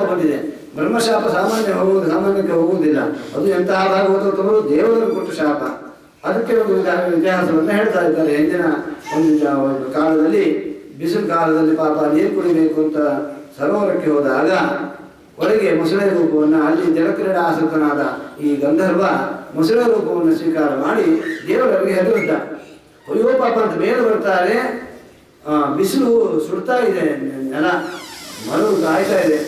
ಬಂದಿದೆ. ಬ್ರಹ್ಮಶಾಪ ಸಾಮಾನ್ಯಕ್ಕೆ ಹೋಗುವುದಿಲ್ಲ. ಅದು ಎಂತಹ ಭಾಗವತರು ದೇವರನ್ನು ಕೊಟ್ಟು ಶಾಪ. ಅದಕ್ಕೆ ಒಂದು ಇತಿಹಾಸವನ್ನು ಹೇಳ್ತಾ ಇದ್ದಾರೆ. ಹಿಂದಿನ ಒಂದು ಕಾಲದಲ್ಲಿ, ಬಿಸಿಲು ಕಾಲದಲ್ಲಿ ಪಾಪ ನೀರು ಕುಡಿಬೇಕು ಅಂತ ಸರೋವರಕ್ಕೆ ಹೋದಾಗ ಒಳಗೆ ಮೊಸಳೆ ರೂಪವನ್ನು, ಅಲ್ಲಿ ಜಲಕ್ರೀಡಾ ಆಸಕ್ತನಾದ ಈ ಗಂಧರ್ವ ಮೊಸಳೆ ರೂಪವನ್ನು ಸ್ವೀಕಾರ ಮಾಡಿ ದೇವರಿಗೆ ಹೆದರುತ್ತ. ಅಯ್ಯೋ ಪಾಪ ಅಂತ ಮೇಲೆ ಬರ್ತಾರೆ. ಬಿಸಿಲು ಸುಡ್ತಾ ಇದೆ, ನೆಲ ಮರಳು ಕಾಯ್ತಾ ಇದೆ,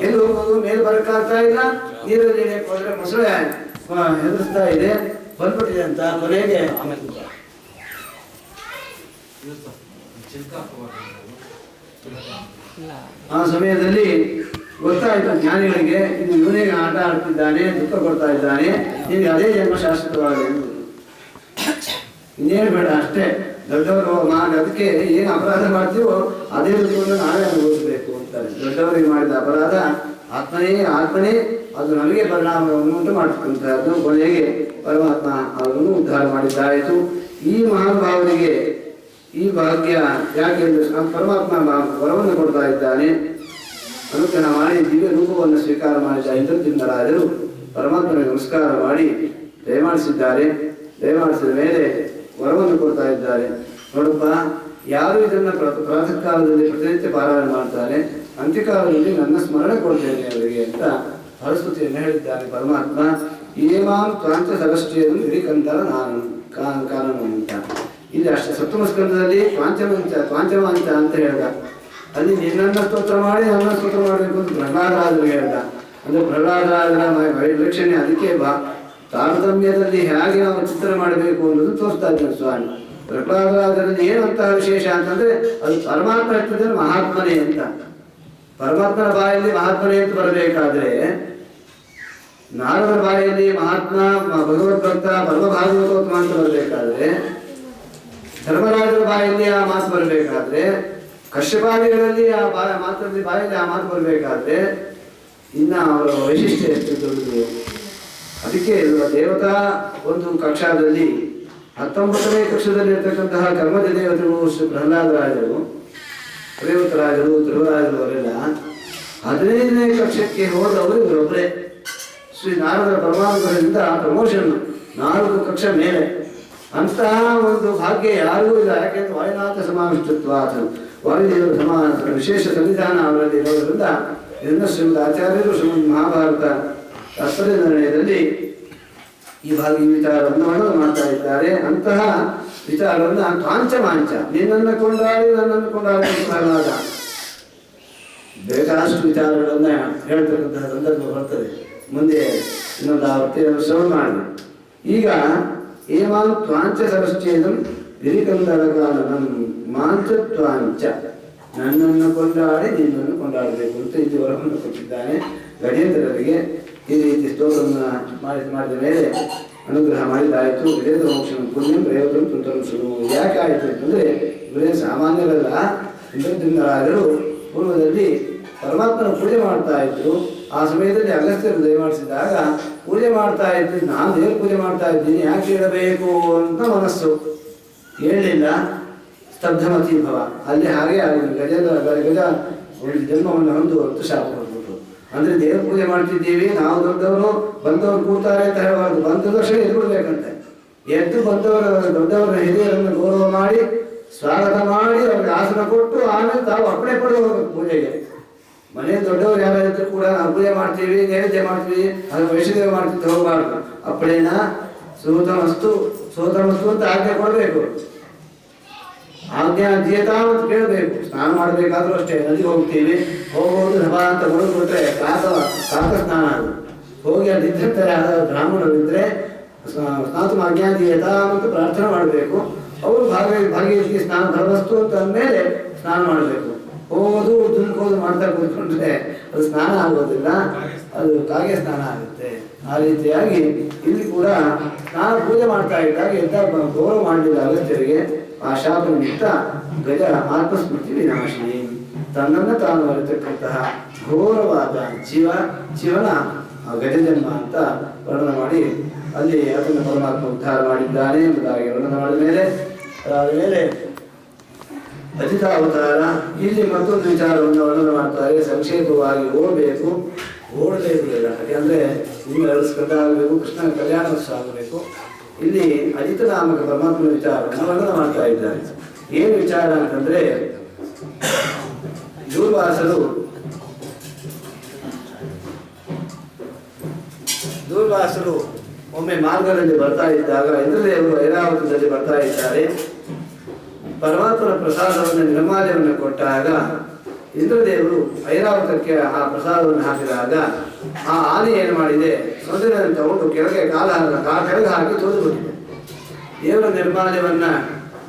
ಎಲ್ಲಿ ಹೋಗೋದು, ಮೇಲೆ ಬರೋಕ್ಕಾಗ್ತಾ ಇಲ್ಲ. ನೀರಲ್ಲಿ ಹೋದ್ರೆ ಮೊಸಳೆ ಹೆದರ್ಸ್ತಾ ಇದೆ, ಬಂದ್ಬಿಟ್ಟಿದೆ ಅಂತ ಕೊನೆಗೆ ಆ ಸಮಯದಲ್ಲಿ ಗೊತ್ತಾಯ್ತು ಜ್ಞಾನಿಗಳಿಗೆ, ಇದು ಇವನಿಗೆ ಆಟ ಆಡ್ತಿದ್ದಾನೆ, ದುಃಖ ಕೊಡ್ತಾ ಇದ್ದಾನೆ, ನಿಮಗೆ ಅದೇ ಜನ್ಮ ಶಾಶ್ವತವಾಗಿ ಇನ್ನೇನು ಬೇಡ, ಅಷ್ಟೇ ದೊಡ್ಡವರು ಮಾಡಿ ಅದಕ್ಕೆ ಏನು ಅಪರಾಧ ಮಾಡ್ತೀವೋ ಅದೇ ರೀತಿಯನ್ನು ನಾವೇ ಅನುಭವಿಸಬೇಕು ಅಂತಾರೆ. ದೊಡ್ಡವರಿಗೆ ಮಾಡಿದ ಅಪರಾಧ ಆತ್ಮನೇ ಅದು ನಮಗೆ ಪರಿಣಾಮವನ್ನು ಉಂಟು ಮಾಡ್ತಕ್ಕಂಥದ್ದು. ಕೊನೆಗೆ ಪರಮಾತ್ಮ ಅವರನ್ನು ಉದ್ಧಾರ ಮಾಡಿದ್ದಾಯಿತು. ಈ ಮಹಾನುಭಾವನಿಗೆ ಈ ಭಾಗ್ಯ ಯಾಕೆಂದ್ರೆ ಪರಮಾತ್ಮ ವರವನ್ನು ಕೊಡ್ತಾ ಇದ್ದಾನೆ. ಅನುಗ್ರಹ ಮಾಡಿ ದಿವ್ಯ ರೂಪವನ್ನು ಸ್ವೀಕಾರ ಮಾಡಿದ ಇಂದ್ರಜಿಂದರಾಜರು ಪರಮಾತ್ಮನಿಗೆ ನಮಸ್ಕಾರ ಮಾಡಿ ದಯಮಾಡಿಸಿದ್ದಾರೆ. ದಯಮಾಡಿಸಿದ ಮೇಲೆ ವರವನ್ನು ಕೊಡ್ತಾ ಇದ್ದಾರೆ. ನೋಡಪ್ಪ, ಯಾರು ಇದನ್ನು ಪ್ರಾತಃ ಕಾಲದಲ್ಲಿ ಪ್ರತಿನಿತ್ಯ ಪಾರಾಯಣ ಮಾಡ್ತಾರೆ, ಅಂತ್ಯಕಾಲದಲ್ಲಿ ನನ್ನ ಸ್ಮರಣೆ ಕೊಡ್ತೇನೆ ಅವರಿಗೆ ಅಂತ ಫಲಶ್ರುತಿಯನ್ನು ಹೇಳಿದ್ದಾನೆ ಪರಮಾತ್ಮ. ಏಮಾಂ ತ್ವಾಂಚ ಸರಷ್ಟಿಯನ್ನು ಹಿರಿಕಂತರ ನಾನು ಕಾನೂನು ಅಂತ. ಇಲ್ಲಿ ಅಷ್ಟೇ ಸಪ್ತಮ ಸ್ಕಂದದಲ್ಲಿ ತ್ವಾಂಚವಾಂಚ ಅಂತ ಹೇಳ್ದ. ಅಲ್ಲಿ ನಿನ್ನನ್ನು ಸ್ತೋತ್ರ ಮಾಡಿ ನನ್ನ ಸ್ತೋತ್ರ ಮಾಡಬೇಕು ಅಂತ ಪ್ರಹ್ಲಾದರಾಜರಿಗೆ ಹೇಳ್ದ. ಅಂದ್ರೆ ಪ್ರಹ್ಲಾದರಾಜರ ವೈಲಕ್ಷಣ್ಯ ಅದಕ್ಕೆ ತಾರತಮ್ಯದಲ್ಲಿ ಹೇಗೆ ನಾವು ಚಿತ್ರ ಮಾಡಬೇಕು ಅನ್ನೋದು ತೋರಿಸ್ತಾ ಇದ್ದಾನೆ ಸ್ವಾಮಿ. ಪ್ರಹ್ಲಾದರಾಜರಲ್ಲಿ ಏನಂತಹ ವಿಶೇಷ ಅಂತಂದ್ರೆ ಅದು ಪರಮಾತ್ಮ ಇರ್ತದೆ ಮಹಾತ್ಮನೇ ಅಂತ. ಪರಮಾತ್ಮನ ಬಾಯಲ್ಲಿ ಮಹಾತ್ಮನೇ ಅಂತ ಬರಬೇಕಾದ್ರೆ, ನಾರದರ ಬಾಯಲ್ಲಿ ಮಹಾತ್ಮ ಭಗವದ್ಭಕ್ತ ಪರಮಭಾಗವತೋತ್ತಮ ಅಂತ ಬರಬೇಕಾದ್ರೆ, ಧರ್ಮರಾಜರ ಬಾಯಲ್ಲಿ ಆ ಮಾತು ಬರಬೇಕಾದ್ರೆ, ಕಶ್ಯಪಾದಿಗಳಲ್ಲಿ ಆ ಬಾಯಲ್ಲಿ ಆ ಮಾತು ಬರಬೇಕಾದ್ರೆ ಇನ್ನ ಅವರ ವೈಶಿಷ್ಟ್ಯ ಎಷ್ಟು ದೊಡ್ಡದು. ಅದಕ್ಕೆ ದೇವತಾ ಒಂದು ಕಕ್ಷಾದಲ್ಲಿ 19ನೇ ಕಕ್ಷದಲ್ಲಿ ಇರ್ತಕ್ಕಂತಹ ಕರ್ಮದ ದೇವತೆಗಳು ಶ್ರೀ ಪ್ರಹ್ಲಾದರಾಜರು, ರೇವತರಾಜರು, ಧ್ರುವರಾಜರು ಅವರೆಲ್ಲ 15ನೇ ಕಕ್ಷಕ್ಕೆ ಹೋದವರು ಇವರೊಬ್ಬರೇ. ಶ್ರೀ ನಾರದರ ಪರಮಾನುಗ್ರಹದಿಂದ ಪ್ರಮೋಷನ್ 4 ಕಕ್ಷ ಮೇಲೆ. ಅಂತಹ ಒಂದು ಭಾಗ್ಯ ಯಾರಿಗೂ ಇಲ್ಲ. ಯಾಕೆಂದ್ರೆ ವಾಯುನಾಥ ಸಮಾವಿಷ್ಟತ್ವ, ವಾಯುದೇವರ ವಿಶೇಷ ಸಂವಿಧಾನ ಅವರಲ್ಲಿ ಇರೋದ್ರಿಂದ ಇದನ್ನು ಶ್ರೀಮದ್ ಆಚಾರ್ಯರು ಶ್ರೀಮದ್ ಮಹಾಭಾರತ ತಾತ್ಪರ್ಯ ನಿರ್ಣಯದಲ್ಲಿ ಈ ವಿಚಾರವನ್ನು ವರ್ಣನೆ ಮಾಡ್ತಾ ಇದ್ದಾರೆ. ಅಂತಹ ವಿಚಾರವನ್ನು ತ್ವಾಂಚಮಾಂಚ, ನಿನ್ನನ್ನು ಕೊಂಡಾಡಿ ನನ್ನನ್ನು ಕೊಂಡಾಡಿ ಪ್ರಹ್ಲಾದ ಬೇಕಾದಷ್ಟು ವಿಚಾರಗಳನ್ನ ಹೇಳ್ತಕ್ಕಂತಹ ಸಂದರ್ಭ ಬರ್ತದೆ. ಮುಂದೆ ಇನ್ನೊಂದು ಆವೃತ್ತಿಯನ್ನು ಶ್ರವಣ ಮಾಡಿ. ಈಗ ಏಮಾಂ ತ್ವಾಂಚ ಸರಶ್ಚೇದಂ ವಿರಿಕಂದರಗಾನಂ ಮಾಂಚ ತ್ವಾಂಚ, ನನ್ನನ್ನು ಕೊಂಡಾಡಿ ನಿನ್ನನ್ನು ಕೊಂಡಾಡಬೇಕು ಅಂತ ಇಲ್ಲಿ ವರವನ್ನು ಕೊಟ್ಟಿದ್ದಾನೆ ಗಜೇಂದ್ರರಿಗೆ. ಈ ರೀತಿ ಸ್ತೋತ್ರವನ್ನು ಮಾಡಿದ ಮೇಲೆ ಅನುಗ್ರಹ ಮಾಡಿದ್ದಾಯಿತು. ಗಜೇಂದ್ರ ಮೋಕ್ಷಣ ಪುಣ್ಯಂ ಪ್ರಯೋಜನ ತುಂತರು ಶುರು. ಯಾಕೆ ಆಯಿತು ಅಂತಂದರೆ ಇವರೇ ಸಾಮಾನ್ಯರಲ್ಲ. ಇಂದ್ರಜಿಂದರಾಜರು ಪೂರ್ವದಲ್ಲಿ ಪರಮಾತ್ಮನ ಪೂಜೆ ಮಾಡ್ತಾ ಇದ್ರು. ಆ ಸಮಯದಲ್ಲಿ ಅಗಸ್ತ್ಯರು ದಯಮಾಡಿಸಿದಾಗ ಪೂಜೆ ಮಾಡ್ತಾ ಇದ್ರು. ನಾನು ದೇವ್ರ ಪೂಜೆ ಮಾಡ್ತಾ ಇದ್ದೀನಿ, ಯಾಕೆ ಹೇಳಬೇಕು ಅಂತ ಮನಸ್ಸು ಹೇಳಲಿಲ್ಲ. ಸ್ತಬ್ಧಮತಿ ಭವ. ಅಲ್ಲಿ ಹಾಗೆ ಗಜ ಒಂದು ಜನ್ಮವನ್ನು ಹೊಂದುವಂತ ಶಾಪ ಕೊಟ್ಬಿಟ್ರು. ಅಂದ್ರೆ ದೇವ್ರ ಪೂಜೆ ಮಾಡ್ತಿದ್ದೀವಿ, ನಾವು ದೊಡ್ಡವರು, ಬಂದವರು ಕೂತಾರೆ ಅಂತ ಹೇಳಬಾರ್ದು. ಬಂದ ತಕ್ಷಣ ಎದ್ದು ಬಿಡ್ಬೇಕಂತೆ. ಎದ್ದು ದೊಡ್ಡವರ ಹಿರಿಯರನ್ನು ಗೌರವ ಮಾಡಿ ಸ್ವಾಗತ ಮಾಡಿ ಅವ್ರಿಗೆ ಆಸನ ಕೊಟ್ಟು ಆಮೇಲೆ ತಾವು ಅಪ್ಪಣೆ ಪಡೆದು ಹೋಗ್ಬೇಕು ಪೂಜೆಗೆ. ಮನೆ ದೊಡ್ಡವರು ಯಾರಾದ್ರೂ ಕೂಡ ನಾವು ಪೂಜೆ ಮಾಡ್ತೀವಿ, ನೈವೇದ್ಯ ಮಾಡ್ತೀವಿ, ಅದು ವೈಷ್ಣದೇವ ಮಾಡ್ತಿದ್ದು ಹೋಗಬಾರ್ದು. ಅಪ್ಪಣೆನ ಸೋತಮಸ್ತು ಅಂತ ಆಜ್ಞೆ ಕೊಡಬೇಕು. ಆಜ್ಞೆ ಅಧ್ಯೇತಾ ಅಂತ ಕೇಳಬೇಕು. ಸ್ನಾನ ಮಾಡಬೇಕಾದ್ರೂ ಅಷ್ಟೇ, ನದಿಗೆ ಹೋಗ್ತೀವಿ, ಹೋಗೋದು ಸಭಾ ಅಂತ ಹೊರಡ್ಬಿಟ್ರೆ ಕಾಕ ಸ್ನಾನ. ಅದು ಹೋಗಿ ಅಲ್ಲಿ ಇದ್ದಿರ್ತಾರೆ ಆದ ಬ್ರಾಹ್ಮಣರಿದ್ರೆ ಸ್ನಾತು ಅಜ್ಞಾಧೀಯತ ಅಂತ ಪ್ರಾರ್ಥನೆ ಮಾಡಬೇಕು. ಅವರು ಭಾಗೀರಥಿ ಸ್ನಾನ ಧರ್ಮಸ್ತು ಅಂತ ಅಂದಮೇಲೆ ಸ್ನಾನ ಮಾಡಬೇಕು. ಹೋಗೋದು ಧುಮುಕೋದು ಮಾಡ್ತಾ ಕೂತ್ಕೊಂಡ್ರೆ ಅದು ಸ್ನಾನ ಆಗೋದಿಲ್ಲ, ಅದು ಕಾಗೆ ಸ್ನಾನ ಆಗುತ್ತೆ. ಆ ರೀತಿಯಾಗಿ ಇಲ್ಲಿ ಕೂಡ ಸ್ನಾನ ಪೂಜೆ ಮಾಡ್ತಾ ಇದ್ದಾಗ ಎಂತ ಗೌರವ ಮಾಡಲಿಲ್ಲ ಅಗತ್ಯರಿಗೆ. ಆ ಶಾಪ ನಿಮಿತ್ತ ಗಜ ಆತ್ಮಸ್ಮೃತಿ ವಿನಾಶಿನಿ, ತನ್ನನ್ನು ತಾನು ಅರಿತಕ್ಕಂತಹ ಘೋರವಾದ ಜೀವನ ಗಜಜನ್ಮ ಅಂತ ವರ್ಣನೆ ಮಾಡಿ ಅಲ್ಲಿ ಅದನ್ನು ಪರಮಾತ್ಮ ಉದ್ಧಾರ ಮಾಡಿದ್ದಾನೆ ಎಂಬುದಾಗಿ ವರ್ಣನೆ ಮಾಡಿದ ಮೇಲೆ ಅದಾದ ಮೇಲೆ ಅಜಿತಾವತಾರ. ಇಲ್ಲಿ ಮತ್ತೊಂದು ವಿಚಾರವನ್ನು ವರ್ಣನೆ ಮಾಡ್ತಾರೆ. ಸಂಕ್ಷೇಪವಾಗಿ ಓಡಬೇಕು, ಓಡಲೇಬೇಕಿಲ್ಲ. ಯಾಕೆಂದ್ರೆ ಇನ್ನು 2 ಸ್ಕಂದ ಆಗಬೇಕು, ಕೃಷ್ಣನ ಕಲ್ಯಾಣೋತ್ಸವ ಆಗಬೇಕು. ಇಲ್ಲಿ ಅಜಿತ ನಾಮಕ ಪರಮಾತ್ಮನ ವಿಚಾರವನ್ನು ವರ್ಣನೆ ಮಾಡ್ತಾ ಇದ್ದಾರೆ. ಏನು ವಿಚಾರ ಅಂತಂದ್ರೆ, ದೂರ್ವಾಸರು ಒಮ್ಮೆ ಮಾರ್ಗದಲ್ಲಿ ಬರ್ತಾ ಇದ್ದಾಗ ಇಂದ್ರದೇವರು ಐರಾವತದಲ್ಲಿ ಬರ್ತಾ ಇದ್ದಾರೆ. ಪರಮಾತ್ಮನ ಪ್ರಸಾದವನ್ನು ನಿರ್ಮಾಲ್ಯವನ್ನು ಕೊಟ್ಟಾಗ ಇಂದ್ರದೇವರು ಐರಾವತಕ್ಕೆ ಆ ಪ್ರಸಾದವನ್ನು ಹಾಕಿದಾಗ ಆ ಆನೆ ಏನು ಮಾಡಿದೆ, ಸೊಂದಿಲನ್ನು ತಗೊಂಡು ಕೆಳಗೆ ಕೆಳಗೆ ಹಾಕಿ ತೊಳೆದುಬಿಟ್ಟಿದೆ. ದೇವರ ನಿರ್ಮಾಲ್ಯವನ್ನ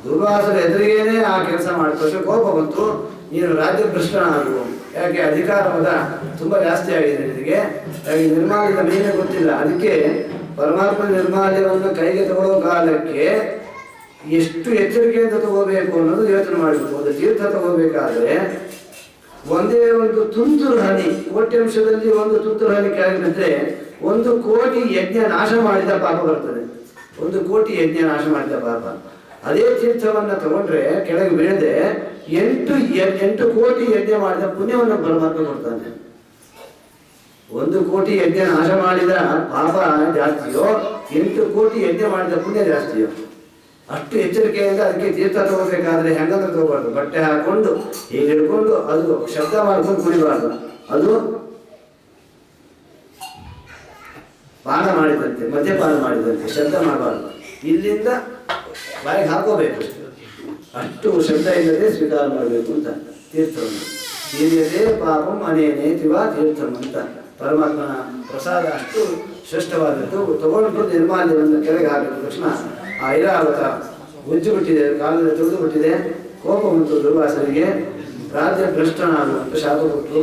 ದುರ್ವಾಸರ ಎದುರಿಗೇನೆ ಆ ಕೆಲಸ ಮಾಡಿದಷ್ಟು ಕೋಪ ಬಂತು. ನೀನು ರಾಜ್ಯಭ್ರಷ್ಟನಾಗುವ, ಯಾಕೆ ಅಧಿಕಾರದ ತುಂಬಾ ಜಾಸ್ತಿ ಆಗಿದೆ ನಿನಗೆ, ಯಾಕೆ ನಿರ್ಮಾಲ್ಯದ ಮೇಲೆ ಗೊತ್ತಿಲ್ಲ. ಅದಕ್ಕೆ ಪರಮಾತ್ಮ ನಿರ್ಮಾಲ್ಯವನ್ನು ಕೈಗೆ ತಗೊಳ್ಳೋ ಕಾಲಕ್ಕೆ ಎಷ್ಟು ಎಚ್ಚರಿಕೆಯಿಂದ ತಗೋಬೇಕು ಅನ್ನೋದು ಯೋಚನೆ ಮಾಡಬೇಕು. ಒಂದು ತೀರ್ಥ ತಗೋಬೇಕಾದ್ರೆ ಒಂದೇ ಒಂದು ತುಂತುರು ಹನಿ, ಕೋಟ್ಯಾಂಶದಲ್ಲಿ ಒಂದು ತುಂತುರು ಹನಿ ಕೆಳಗೆ ಬಿದ್ದರೆ 1 ಕೋಟಿ ಯಜ್ಞ ನಾಶ ಮಾಡಿದ ಪಾಪ ಬರ್ತದೆ. 1 ಕೋಟಿ ಯಜ್ಞ ನಾಶ ಮಾಡಿದ ಪಾಪ. ಅದೇ ತೀರ್ಥವನ್ನ ತಗೊಂಡ್ರೆ ಕೆಳಗೆ ಬೀಳದೆ 8 ಕೋಟಿ ಯಜ್ಞ ಮಾಡಿದ ಪುಣ್ಯವನ್ನು ಪರಮಾತ್ಮ ಕೊಡ್ತಾನೆ. 1 ಕೋಟಿ ಯಜ್ಞ ನಾಶ ಮಾಡಿದ ಪಾಪ ಜಾಸ್ತಿಯೋ, 8 ಕೋಟಿ ಯಜ್ಞ ಮಾಡಿದ ಪುಣ್ಯ ಜಾಸ್ತಿಯೋ. ಅಷ್ಟು ಎಚ್ಚರಿಕೆಯಿಂದ ಅದಕ್ಕೆ ತೀರ್ಥ ತಗೋಬೇಕಾದ್ರೆ ಹೆಂಗಂದ್ರೆ ತಗೋಬಾರ್ದು. ಬಟ್ಟೆ ಹಾಕೊಂಡು ಹೀಗೆ ಹಿಡ್ಕೊಂಡು ಅದು ಶಬ್ದ ಮಾಡ್ಕೊಂಡು ಕುಡಿಬಾರ್ದು. ಅದು ಪಾನ ಮಾಡಿದಂತೆ, ಮದ್ಯಪಾನ ಮಾಡಿದಂತೆ ಶಬ್ದ ಮಾಡಬಾರ್ದು. ಇಲ್ಲಿಂದ ಬಾಯಿಗೆ ಹಾಕೋಬೇಕು, ಅಷ್ಟು ಶಬ್ದ ಇಲ್ಲದೆ ಸ್ವೀಕಾರ ಮಾಡಬೇಕು ಅಂತ ತೀರ್ಥವನ್ನು. ಹೀರಿಯದೇ ಪಾಪಂ ಅನೇನೇತಿವ ತೀರ್ಥಂ ಅಂತ ಪರಮಾತ್ಮನ ಪ್ರಸಾದ ಅಷ್ಟು ಶ್ರೇಷ್ಠವಾದದ್ದು. ತಗೊಂಡು ನಿರ್ಮಾಲ್ಯವನ್ನು ಕೆಳಗೆ ಹಾಕಿದ ತಕ್ಷಣ ಆ ಐರಾವತ ಉಜ್ಜು ಬಿಟ್ಟಿದೆ, ಕಾಲದಲ್ಲಿ ತುಳಿದು ಬಿಟ್ಟಿದೆ. ಕೋಪ ಬಂತು ದುರ್ವಾಸರಿಗೆ. ರಾಜ್ಯ ಭ್ರಷ್ಟನಾಗುವಂತ ಶಾಪ ಕೊಟ್ಟರು.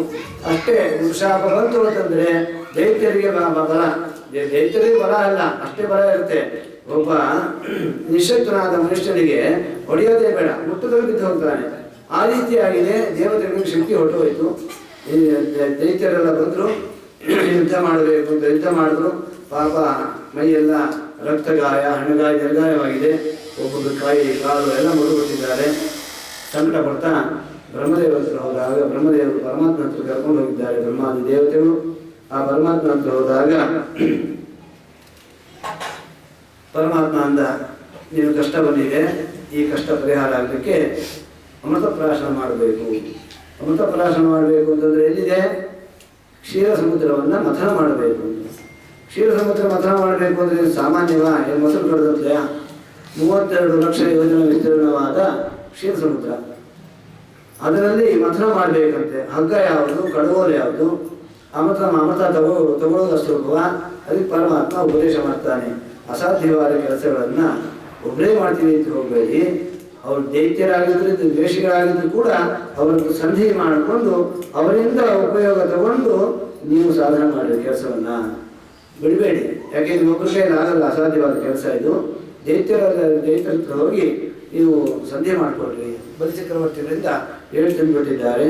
ಅಷ್ಟೇ ಶಾಪ ಬಂತು ಅಂತಂದ್ರೆ ದೈತ್ಯರಿಗೆ ಬಲ, ದೈತ್ಯರಿಗೆ ಬಲ ಅಲ್ಲ, ಅಷ್ಟೇ ಬಲ ಇರುತ್ತೆ. ಒಬ್ಬ ನಿಶಕ್ತನಾದ ಮನುಷ್ಯನಿಗೆ ಹೊಡೆಯೋದೇ ಬೇಡ, ಮುಟ್ಟದಲ್ಲಿ ಬಿದ್ದು ಹೋಗ್ತಾನೆ. ಆ ರೀತಿಯಾಗಿದೆ. ದೇವತೆಗಳಿಗೆ ಶಕ್ತಿ ಹೊರಟೋಯ್ತು. ದೈತ್ಯರೆಲ್ಲ ಬಂದರು, ಯುದ್ಧ ಮಾಡಬೇಕು ಅಂತ ಯುದ್ಧ ಮಾಡಿದ್ರು. ಪಾಪ ಮೈಯೆಲ್ಲ ರಕ್ತಗಾಯ, ಹಣಗಾಯ, ನಿರ್ಗಾಯವಾಗಿದೆ. ಒಬ್ಬೊಬ್ಬರು ಕೈ ಕಾಲು ಎಲ್ಲ ಮುರಿದುಬಿಟ್ಟಿದ್ದಾರೆ. ಸಂಕಟ ಪಡ್ತಾ ಬ್ರಹ್ಮದೇವರ ಹತ್ರ ಹೋದಾಗ ಬ್ರಹ್ಮದೇವರು ಪರಮಾತ್ಮ ಹತ್ರ ಕರ್ಕೊಂಡು ಹೋಗಿದ್ದಾರೆ. ಬ್ರಹ್ಮಾದಿ ದೇವತೆಗಳು ಆ ಪರಮಾತ್ಮ ಹತ್ರ ಹೋದಾಗ ಪರಮಾತ್ಮ ಅಂದ, ನೀನು ಕಷ್ಟ ಬಂದಿದೆ, ಈ ಕಷ್ಟ ಪರಿಹಾರ ಆಗಲಿಕ್ಕೆ ಅಮೃತಪ್ರಾಶನ ಮಾಡಬೇಕು. ಅಮೃತಪ್ರಾಶನ ಮಾಡಬೇಕು ಅಂತಂದ್ರೆ ಎಲ್ಲಿದೆ? ಕ್ಷೀರ ಸಮುದ್ರವನ್ನು ಮಥನ ಮಾಡಬೇಕು. ಕ್ಷೀರ ಸಮುದ್ರ ಮಥನ ಮಾಡಬೇಕು ಅಂದರೆ ಸಾಮಾನ್ಯವ ಏನು ಮೊಸರು ಕಳೆದತ್ಲೆಯ 32 ಲಕ್ಷ ಯೋಜನೆ ವಿಸ್ತೀರ್ಣವಾದ ಕ್ಷೀರ ಸಮುದ್ರ. ಅದರಲ್ಲಿ ಮಥನ ಮಾಡಬೇಕಂತೆ. ಹಗ್ಗ ಯಾವುದು, ಕಡಗೋಲು ಯಾವುದು, ಅಮೃತ ತಗೊಳ್ಳೋದು ಅಷ್ಟುವ. ಅದಕ್ಕೆ ಪರಮಾತ್ಮ ಉಪದೇಶ ಮಾಡ್ತಾನೆ. ಅಸಾಧ್ಯವಾದ ಕೆಲಸಗಳನ್ನು ಒಬ್ಬರೇ ಮಾಡ್ತೀವಿ ಅಂತ ಹೋಗಬೇಡಿ. ಅವರು ದೈತ್ಯರಾಗಿದ್ರು, ದ್ವೇಷಿಗಳಾಗಿದ್ರು ಕೂಡ ಅವರನ್ನು ಸಂಧಿ ಮಾಡಿಕೊಂಡು ಅವರಿಂದ ಉಪಯೋಗ ತಗೊಂಡು ನೀವು ಸಾಧನೆ ಮಾಡಿದ ಕೆಲಸವನ್ನ ಬಿಡಬೇಡಿ. ಯಾಕೆ ನಿಮ್ಮೊಬ್ಬರ ಕೈಯಲ್ಲಿ ಆಗಲ್ಲ, ಅಸಾಧ್ಯವಾದ ಕೆಲಸ ಇದು. ದೈತ್ಯರ ಹತ್ರ ಹೋಗಿ ನೀವು ಸಂಧಿ ಮಾಡಿಕೊಡ್ರಿ. ಬಲಿಚಕ್ರವರ್ತಿಗಳಿಂದ 7 ತಂದುಬಿಟ್ಟಿದ್ದಾರೆ.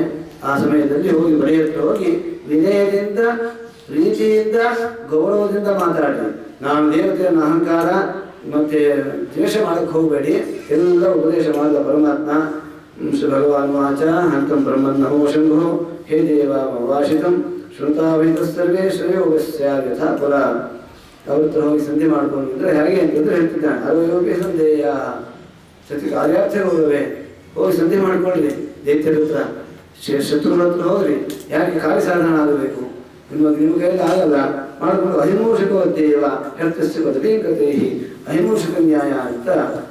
ಆ ಸಮಯದಲ್ಲಿ ಹೋಗಿ ಬಲಿ ಹತ್ರ ಹೋಗಿ ವಿನಯದಿಂದ, ಪ್ರೀತಿಯಿಂದ, ಗೌರವದಿಂದ ಮಾತಾಡಿ. ನಾನು ದೇವತೆಯನ್ನ ಅಹಂಕಾರ ಮತ್ತೆ ದ್ವೇಷ ಮಾಡಕ್ಕೆ ಹೋಗಬೇಡಿ. ಎಲ್ಲ ಉಪದೇಶ ಮಾಡಿದ ಪರಮಾತ್ಮ. ಶ್ರೀ ಭಗವಾನ್ ವಾಚ ಹಂತಂ ಬ್ರಹ್ಮನ್ನೋ ಶಂಭೋ ಹೇ ದೇವ ವಾಸಿತಂ ಶ್ರುತಾವಿತಸ್ತರ್ವೇ ಶ್ರೇಯೋಗಸ್ಯ ಯಥಾ ಫಲ. ಅವ್ರ ಹತ್ರ ಹೋಗಿ ಸಂಧಿ ಮಾಡ್ಕೊಂಡಿದ್ರೆ ಹೇಗೆ ಅಂತಂದ್ರೆ ಹೇಳ್ತಿದ್ದಾನೆ, ಅರೋಯೋಗ್ಯ ಸಂಧೇಯ ಸತಿ ಕಾರ್ಯಾರ್ಥ ಗೌರವೇ. ಹೋಗಿ ಸಂಧಿ ಮಾಡ್ಕೊಳ್ಳಿ ದೈತ್ಯರ ಹತ್ರ, ಶತ್ರುಗಳ ಹತ್ರ ಹೋಗ್ರಿ. ಯಾಕೆ ಕಾರ್ಯ ಸಾಧನ ಆಗಬೇಕು? ನಿಮ್ಮ ಕೈಯಲ್ಲಿ ಆಗಲ್ಲ ಮಾಡಿಕೊಂಡು ಅಹಿಮೂಷಕವತ್ತೇವ ಹೆರ್ತಸ್ಯ ಬದಲೀಕತೆ ಅಹಿಮೂಷಕ ನ್ಯಾಯ ಅಂತ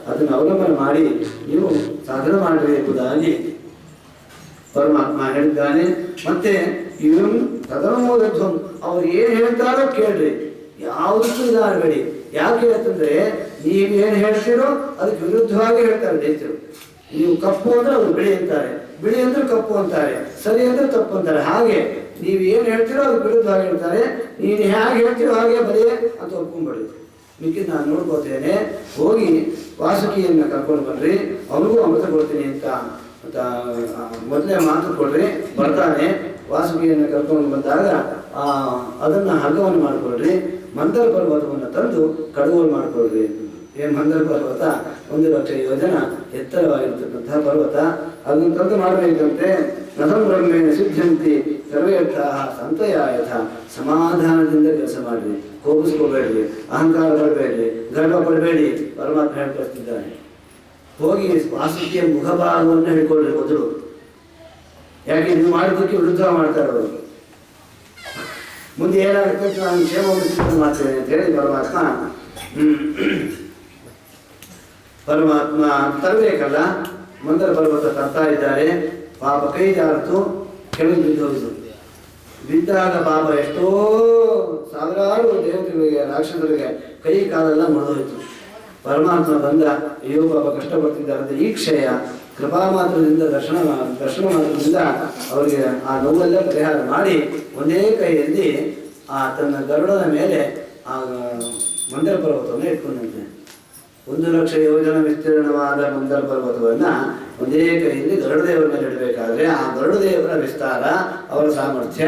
ಅದನ್ನು ಅವಲಂಬನೆ ಮಾಡಿ ನೀವು ಸಾಧನೆ ಮಾಡಬೇಕುದಾಗಿ ಪರಮಾತ್ಮ ಹೇಳಿದ್ದಾನೆ. ಮತ್ತೆ ಇವನು ತದನೋದಧ್ವಂ, ಅವ್ರು ಏನು ಹೇಳ್ತಾರೋ ಕೇಳ್ರಿ, ಯಾವುದಕ್ಕೂ ಇದಾಗಬೇಡಿ. ಯಾಕೆ ಅಂತಂದ್ರೆ ನೀವು ಏನು ಹೇಳ್ತೀರೋ ಅದಕ್ಕೆ ವಿರುದ್ಧವಾಗಿ ಹೇಳ್ತಾರೆ ದೈತ್ಯರು. ನೀವು ಕಪ್ಪು ಅಂದ್ರೆ ಅವ್ರು ಬಿಳಿ ಅಂತಾರೆ, ಬಿಳಿ ಅಂದ್ರೆ ಕಪ್ಪು ಅಂತಾರೆ, ಸರಿ ಅಂದ್ರೆ ತಪ್ಪು ಅಂತಾರೆ. ಹಾಗೆ ನೀವು ಏನು ಹೇಳ್ತೀರೋ ಅದಕ್ಕೆ ವಿರುದ್ಧವಾಗಿ ಹೇಳ್ತಾರೆ. ನೀನು ಹೇಗೆ ಹೇಳ್ತೀರೋ ಹಾಗೆ ಬರೀ ಅಂತ ಒಪ್ಕೊಂಡ್ಬಿಡಿ. ಮಿಕ್ಕಿದ್ದು ನಾನು ನೋಡ್ಕೋತೇನೆ, ಹೋಗಿ ವಾಸುಕಿಯನ್ನು ಕರ್ಕೊಂಡು ಬರ್ರಿ, ಅವನಿಗೂ ಅಮೃತ ಕೊಡ್ತೀನಿ ಅಂತ ಮೊದಲೇ ಮಾತು ಕೊಡ್ರಿ. ಬರ್ತಾನೆ. ವಾಸುಕಿಯನ್ನು ಕರ್ಕೊಂಡು ಬಂದಾಗ ಅದನ್ನು ಹಗ್ಗವನ್ನು ಮಾಡಿಕೊಡ್ರಿ. ಮಂದರ ಪರ್ವತವನ್ನು ತಂದು ಕಡುಗೋಲು ಮಾಡಿಕೊಡ್ರಿ. ಏನು ಮಂದರ ಪರ್ವತ 1,00,000 ಯೋಜನ ಎತ್ತರವಾಗಿರ್ತಕ್ಕಂತಹ ಪರ್ವತ. ಅದನ್ನು ತಂದು ಮಾಡಬೇಕಂತೆ. ನಸಂ ಬ್ರಹ್ಮೇಣ ಸಿದ್ಧಂತಿ ಸರ್ವೇರ್ಥ ಸಂತಯ ಯಥ. ಸಮಾಧಾನದಿಂದ ಕೆಲಸ ಮಾಡಿರಿ, ಕೋಪಿಸ್ಕೋಬೇಡ್ರಿ, ಅಹಂಕಾರ ಪಡಬೇಡ್ರಿ, ಗರ್ವ ಪಡಬೇಡಿ. ಪರಮಾತ್ಮ ಹೇಳ್ಕೊಳ್ತಿದ್ದಾನೆ. ಹೋಗಿ ವಾಸುಕಿಯ ಮುಖಭಾಗವನ್ನು ಹೇಳ್ಕೊಳ್ರಿ ಮೊದಲು. ಯಾಕೆ ನೀವು ಮಾಡಿದ್ದಕ್ಕೆ ವಿರುದ್ಧ ಮಾಡ್ತಾರೆ ಅವರು. ಮುಂದೆ ಏನಾಗುತ್ತೆ ನಾನು ಕ್ಷೇಮವನ್ನು ಚಿಂತನೆ ಮಾಡ್ತೇನೆ ಅಂತ ಹೇಳಿ ಪರಮಾತ್ಮ ತರಬೇಕಲ್ಲ. ಮಂದರ ಪರ್ವತ ತರ್ತಾ ಇದ್ದಾರೆ. ಪಾಪ ಕೈ ಜಾರತು, ಕೆಳಗೆ ಬಿದ್ದು ಹೋಗಿತು. ಬಿದ್ದಾಗ ಪಾಪ ಎಷ್ಟೋ ಸಾವಿರಾರು ದೇವತೆಗಳಿಗೆ ರಾಕ್ಷಸರಿಗೆ ಕೈ ಕಾಲೆಲ್ಲ ಮುರಿದೋಯ್ತು. ಪರಮಾತ್ಮ ಬಂದ, ಅಯ್ಯೋ ಪಾಪ ಕಷ್ಟಪಡ್ತಿದ್ದಾರೆ. ಈ ಕ್ಷಯ ಕೃಪಾ ಮಾತ್ರದಿಂದ ದರ್ಶನ ಮಾತ್ರದಿಂದ ಅವರಿಗೆ ಆ ನೋವೆಲ್ಲ ಪರಿಹಾರ ಮಾಡಿ ಒಂದೇ ಕೈಯಲ್ಲಿ ತನ್ನ ಗರುಡನ ಮೇಲೆ ಆ ಮಂದರ ಪರ್ವತವನ್ನು ಇಟ್ಕೊಂಡಂತೆ. 1,00,000 ಯೋಜನ ವಿಸ್ತೀರ್ಣವಾದ ಮಂದರ ಪರ್ವತವನ್ನು ಒಂದೇ ಕೈಯಲ್ಲಿ ಗರುಡದೇವರ ಮೇಲೆ ಇಡಬೇಕಾದ್ರೆ ಆ ಗರುಡದೇವರ ವಿಸ್ತಾರ, ಅವರ ಸಾಮರ್ಥ್ಯ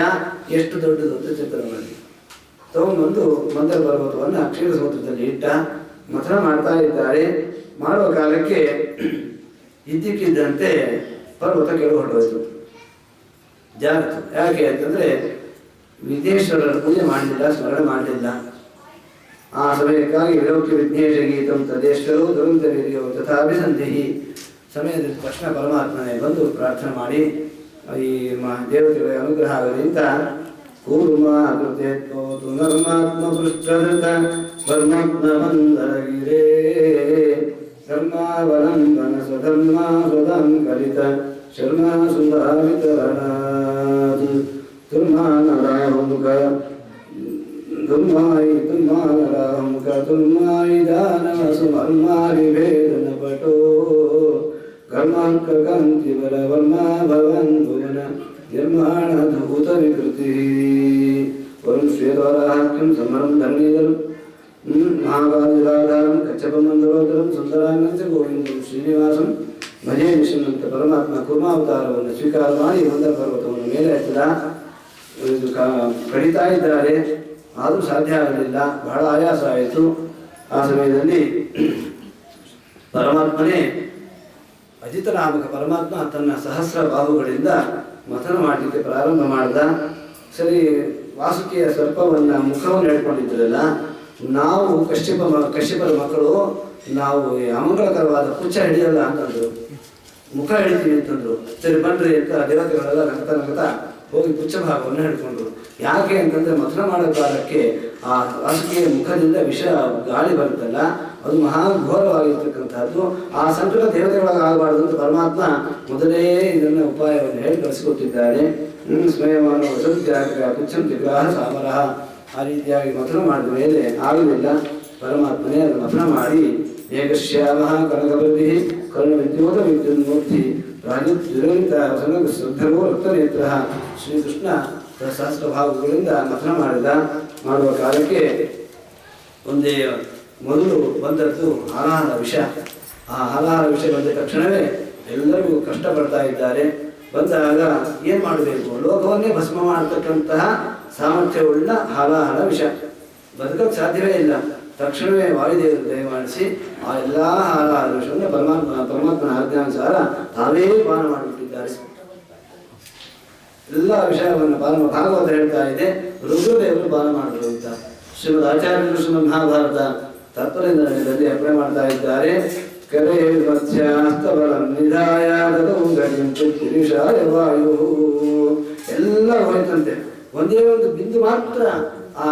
ಎಷ್ಟು ದೊಡ್ಡದು ಚಿತ್ರ ಮಾಡಿ ತಗೊಂಡ್ಬಂದು ಮಂದರ ಪರ್ವತವನ್ನು ಕ್ಷೀರ ಸಮುದ್ರದಲ್ಲಿ ಇಟ್ಟ ಮಥನ ಮಾಡ್ತಾ ಇದ್ದಾರೆ. ಮಾಡುವ ಕಾಲಕ್ಕೆ ಇದ್ದಕ್ಕಿದ್ದಂತೆ ಪರ್ವತ ಕೆಳಗೆ ಹೊರಟೋಯ್ತು, ಜಾಗ್ರತೆ. ಯಾಕೆ ಅಂತಂದರೆ ವಿಘ್ನೇಶ್ವರರ ಪೂಜೆ ಮಾಡಲಿಲ್ಲ, ಸ್ಮರಣೆ ಮಾಡಲಿಲ್ಲ. ಆ ಸಮಯಕ್ಕಾಗಿ ವಿಲೋಕ್ಯ ವಿಘ್ನೇಶ ಗೀತಂ ತದೇಶ್ವರೋ ದುರಂತ ವಿಧಿಯೋ ತಥಾಭಿಸಂಧಿ ಸಮಯದಲ್ಲಿ ತಕ್ಷಣ ಪರಮಾತ್ಮನೇ ಬಂದು ಪ್ರಾರ್ಥನೆ ಮಾಡಿ ಈ ದೇವತೆಗಳ ಅನುಗ್ರಹ ಆಗಲಿಂತ ಕೂರ್ಮಾ ಕೃತೇತ್ವೋತು ನರ್ಮಾತ್ಮ ಪೃಷ್ಠಧೃತ ಪರಮಾತ್ಮ ಮಂದರಗಿರೇ ಧರ್ಮಾವಲಂಬನ ಸ್ವಧರ್ಮ ಸ್ವದಂಕಲಿತ ಶರ್ಮಾ ಸುಧಾರಿತರಣಾತ್ ತುರ್ಮಾನರಾಹುಮುಖ ತುರ್ಮಾನರಾಹುಮುಖ ತುರ್ಮಾಯಿ ದಾನವಸು ಮರ್ಮಾರಿಭೇದನ ಪಟೋ ಕರ್ಮಾಂಕ ಕಾಂತಿ ಬಲ ವರ್ಮಾ ಭವನ್ ಭುವನ ನಿರ್ಮಾಣ ಧೂತ ವಿಕೃತಿ ವರುಣ್ ಶ್ವೇತವರಾಹ್ಯಂ ಸಮರಂ ಧರ್ಮೀಧರಂ ಮಹಾಭಾರತಾಧಾರಂ ಕಚ್ಚಪಮಂದರೋದರಂ ಸುಂದರಾಂಗಂಚ ಗೋವಿಂದಂ ಶ್ರೀನಿವಾಸಂ ಭಜೆ ವಿಷ್ಣುವಂತ ಪರಮಾತ್ಮ ಕೂರ್ಮಾವತಾರವನ್ನು ಸ್ವೀಕಾರ ಮಾಡಿ ಮಂದರ ಪರ್ವತವನ್ನು ಮೇಲೆ ಎತ್ತದ. ಕಡಿತಾ ಇದ್ದಾರೆ, ಆದರೂ ಸಾಧ್ಯ ಆಗಲಿಲ್ಲ, ಬಹಳ ಆಯಾಸ ಆಯಿತು. ಆ ಸಮಯದಲ್ಲಿ ಪರಮಾತ್ಮನೇ ಅಜಿತನಾಮಕ ಪರಮಾತ್ಮ ತನ್ನ ಸಹಸ್ರ ಬಾಹುಗಳಿಂದ ಮಥನ ಮಾಡಲಿಕ್ಕೆ ಪ್ರಾರಂಭ ಮಾಡಿದ. ಸರಿ, ವಾಸುಕಿಯ ಸರ್ಪವನ್ನು ಮುಖವನ್ನು ಹೇಳ್ಕೊಂಡಿದ್ರಲ್ಲ, ನಾವು ಕಶ್ಯಪರ ಮಕ್ಕಳು ನಾವು ಅಮಂಗಳಕರವಾದ ಪುಚ್ಚ ಹಿಡಿಯಲ್ಲ ಅಂತಂದ್ರು, ಮುಖ ಹಿಡಿತೀವಿ ಅಂತಂದ್ರು. ಸರಿ ಬನ್ರಿ ಅಂತ ದೇವತೆಗಳೆಲ್ಲ ನಗತಾ ಹೋಗಿ ಪುಚ್ಚ ಭಾಗವನ್ನು ಹಿಡ್ಕೊಂಡ್ರು. ಯಾಕೆ ಅಂತಂದ್ರೆ ಮಥನ ಮಾಡೋ ಕಾಲಕ್ಕೆ ಆ ವಾಸುಕಿಯ ಮುಖದಿಂದ ವಿಷ ಗಾಳಿ ಬರುತ್ತಲ್ಲ, ಅದು ಮಹಾಘೋರವಾಗಿರ್ತಕ್ಕಂಥದ್ದು. ಆ ಸಂಕಟ ದೇವತೆಗಳಾಗ ಆಗಬಾರ್ದು ಅಂತ ಪರಮಾತ್ಮ ಮೊದಲೇ ಇದನ್ನ ಉಪಾಯವನ್ನು ಹೇಳಿ ಕಳಿಸಿಕೊಟ್ಟಿದ್ದಾರೆ. ಸ್ವಯಂವನ ವಸಂತ್ಯಾಗ ಪುಚ್ಚಂ ವಿಗ್ರಹ ಸಾಮರಹ ಆ ರೀತಿಯಾಗಿ ಮಥನ ಮಾಡಿದ ಮೇಲೆ ಆಗಲಿಲ್ಲ. ಪರಮಾತ್ಮನೇ ಅದನ್ನು ಮಥನ ಮಾಡಿ ಏಕಶ್ಯಾಮ ಕನಕವೃದ್ಧಿ ಕರ್ಣ ವಿದ್ಯೋತ ವಿದ್ಯುನ್ಮೂರ್ತಿ ರಾಜುದ್ವಿರಲಿತ ಶ್ರದ್ಧವೋ ರಕ್ತನೇತ್ರ ಶ್ರೀಕೃಷ್ಣ ಸಹಸ್ರ ಭಾವಗಳಿಂದ ಮಥನ ಮಾಡುವ ಕಾಲಕ್ಕೆ ಒಂದೇ ಮೊದಲು ಬಂದದ್ದು ಹಾಲಾಹಲ ವಿಷ. ಆ ಹಾಲಾಹಲ ವಿಷ ಬಂದ ತಕ್ಷಣವೇ ಎಲ್ಲರಿಗೂ ಕಷ್ಟಪಡ್ತಾ ಇದ್ದಾರೆ. ಬಂದಾಗ ಏನು ಮಾಡಬೇಕು? ಲೋಕವನ್ನೇ ಭಸ್ಮ ಮಾಡತಕ್ಕಂತಹ ಸಾಮರ್ಥ್ಯವುಳ್ಳ ಹಾಲಾಹಲ ವಿಷ, ಬದುಕಕ್ಕೆ ಸಾಧ್ಯವೇ ಇಲ್ಲ. ತಕ್ಷಣವೇ ವಾಯುದೇವರು ದಯಮಾಡಿಸಿ ಆ ಎಲ್ಲ ಹಾಲಾಹಲ ವಿಷವನ್ನು ಪರಮಾತ್ಮನ ಆಜ್ಞಾನುಸಾರ ತಾವೇ ಪಾನ ಮಾಡಿಬಿಟ್ಟಿದ್ದಾರೆ. ಎಲ್ಲ ವಿಷಯವನ್ನು ಭಾಗವತ ಹೇಳ್ತಾ ಇದೆ, ರುದ್ರದೇವರು ಪಾನ ಮಾಡಿದ್ರು ಅಂತ. ಶ್ರೀಮದ್ ಆಚಾರ್ಯರು ಶ್ರೀಮದ್ ಮಹಾಭಾರತ ತತ್ಪರ್ಯದಲ್ಲಿ ಅರ್ಪಣೆ ಮಾಡ್ತಾ ಇದ್ದಾರೆ. ಕರೆ ಮಧ್ಯಾಸ್ತಬಲಂ ನಿಧಾಯ ಪುರುಷಾಯ ವಾಯು ಎಲ್ಲ ಹೋಯ್ತಂತೆ. ಒಂದೇ ಒಂದು ಬಿಂದು ಮಾತ್ರ ಆ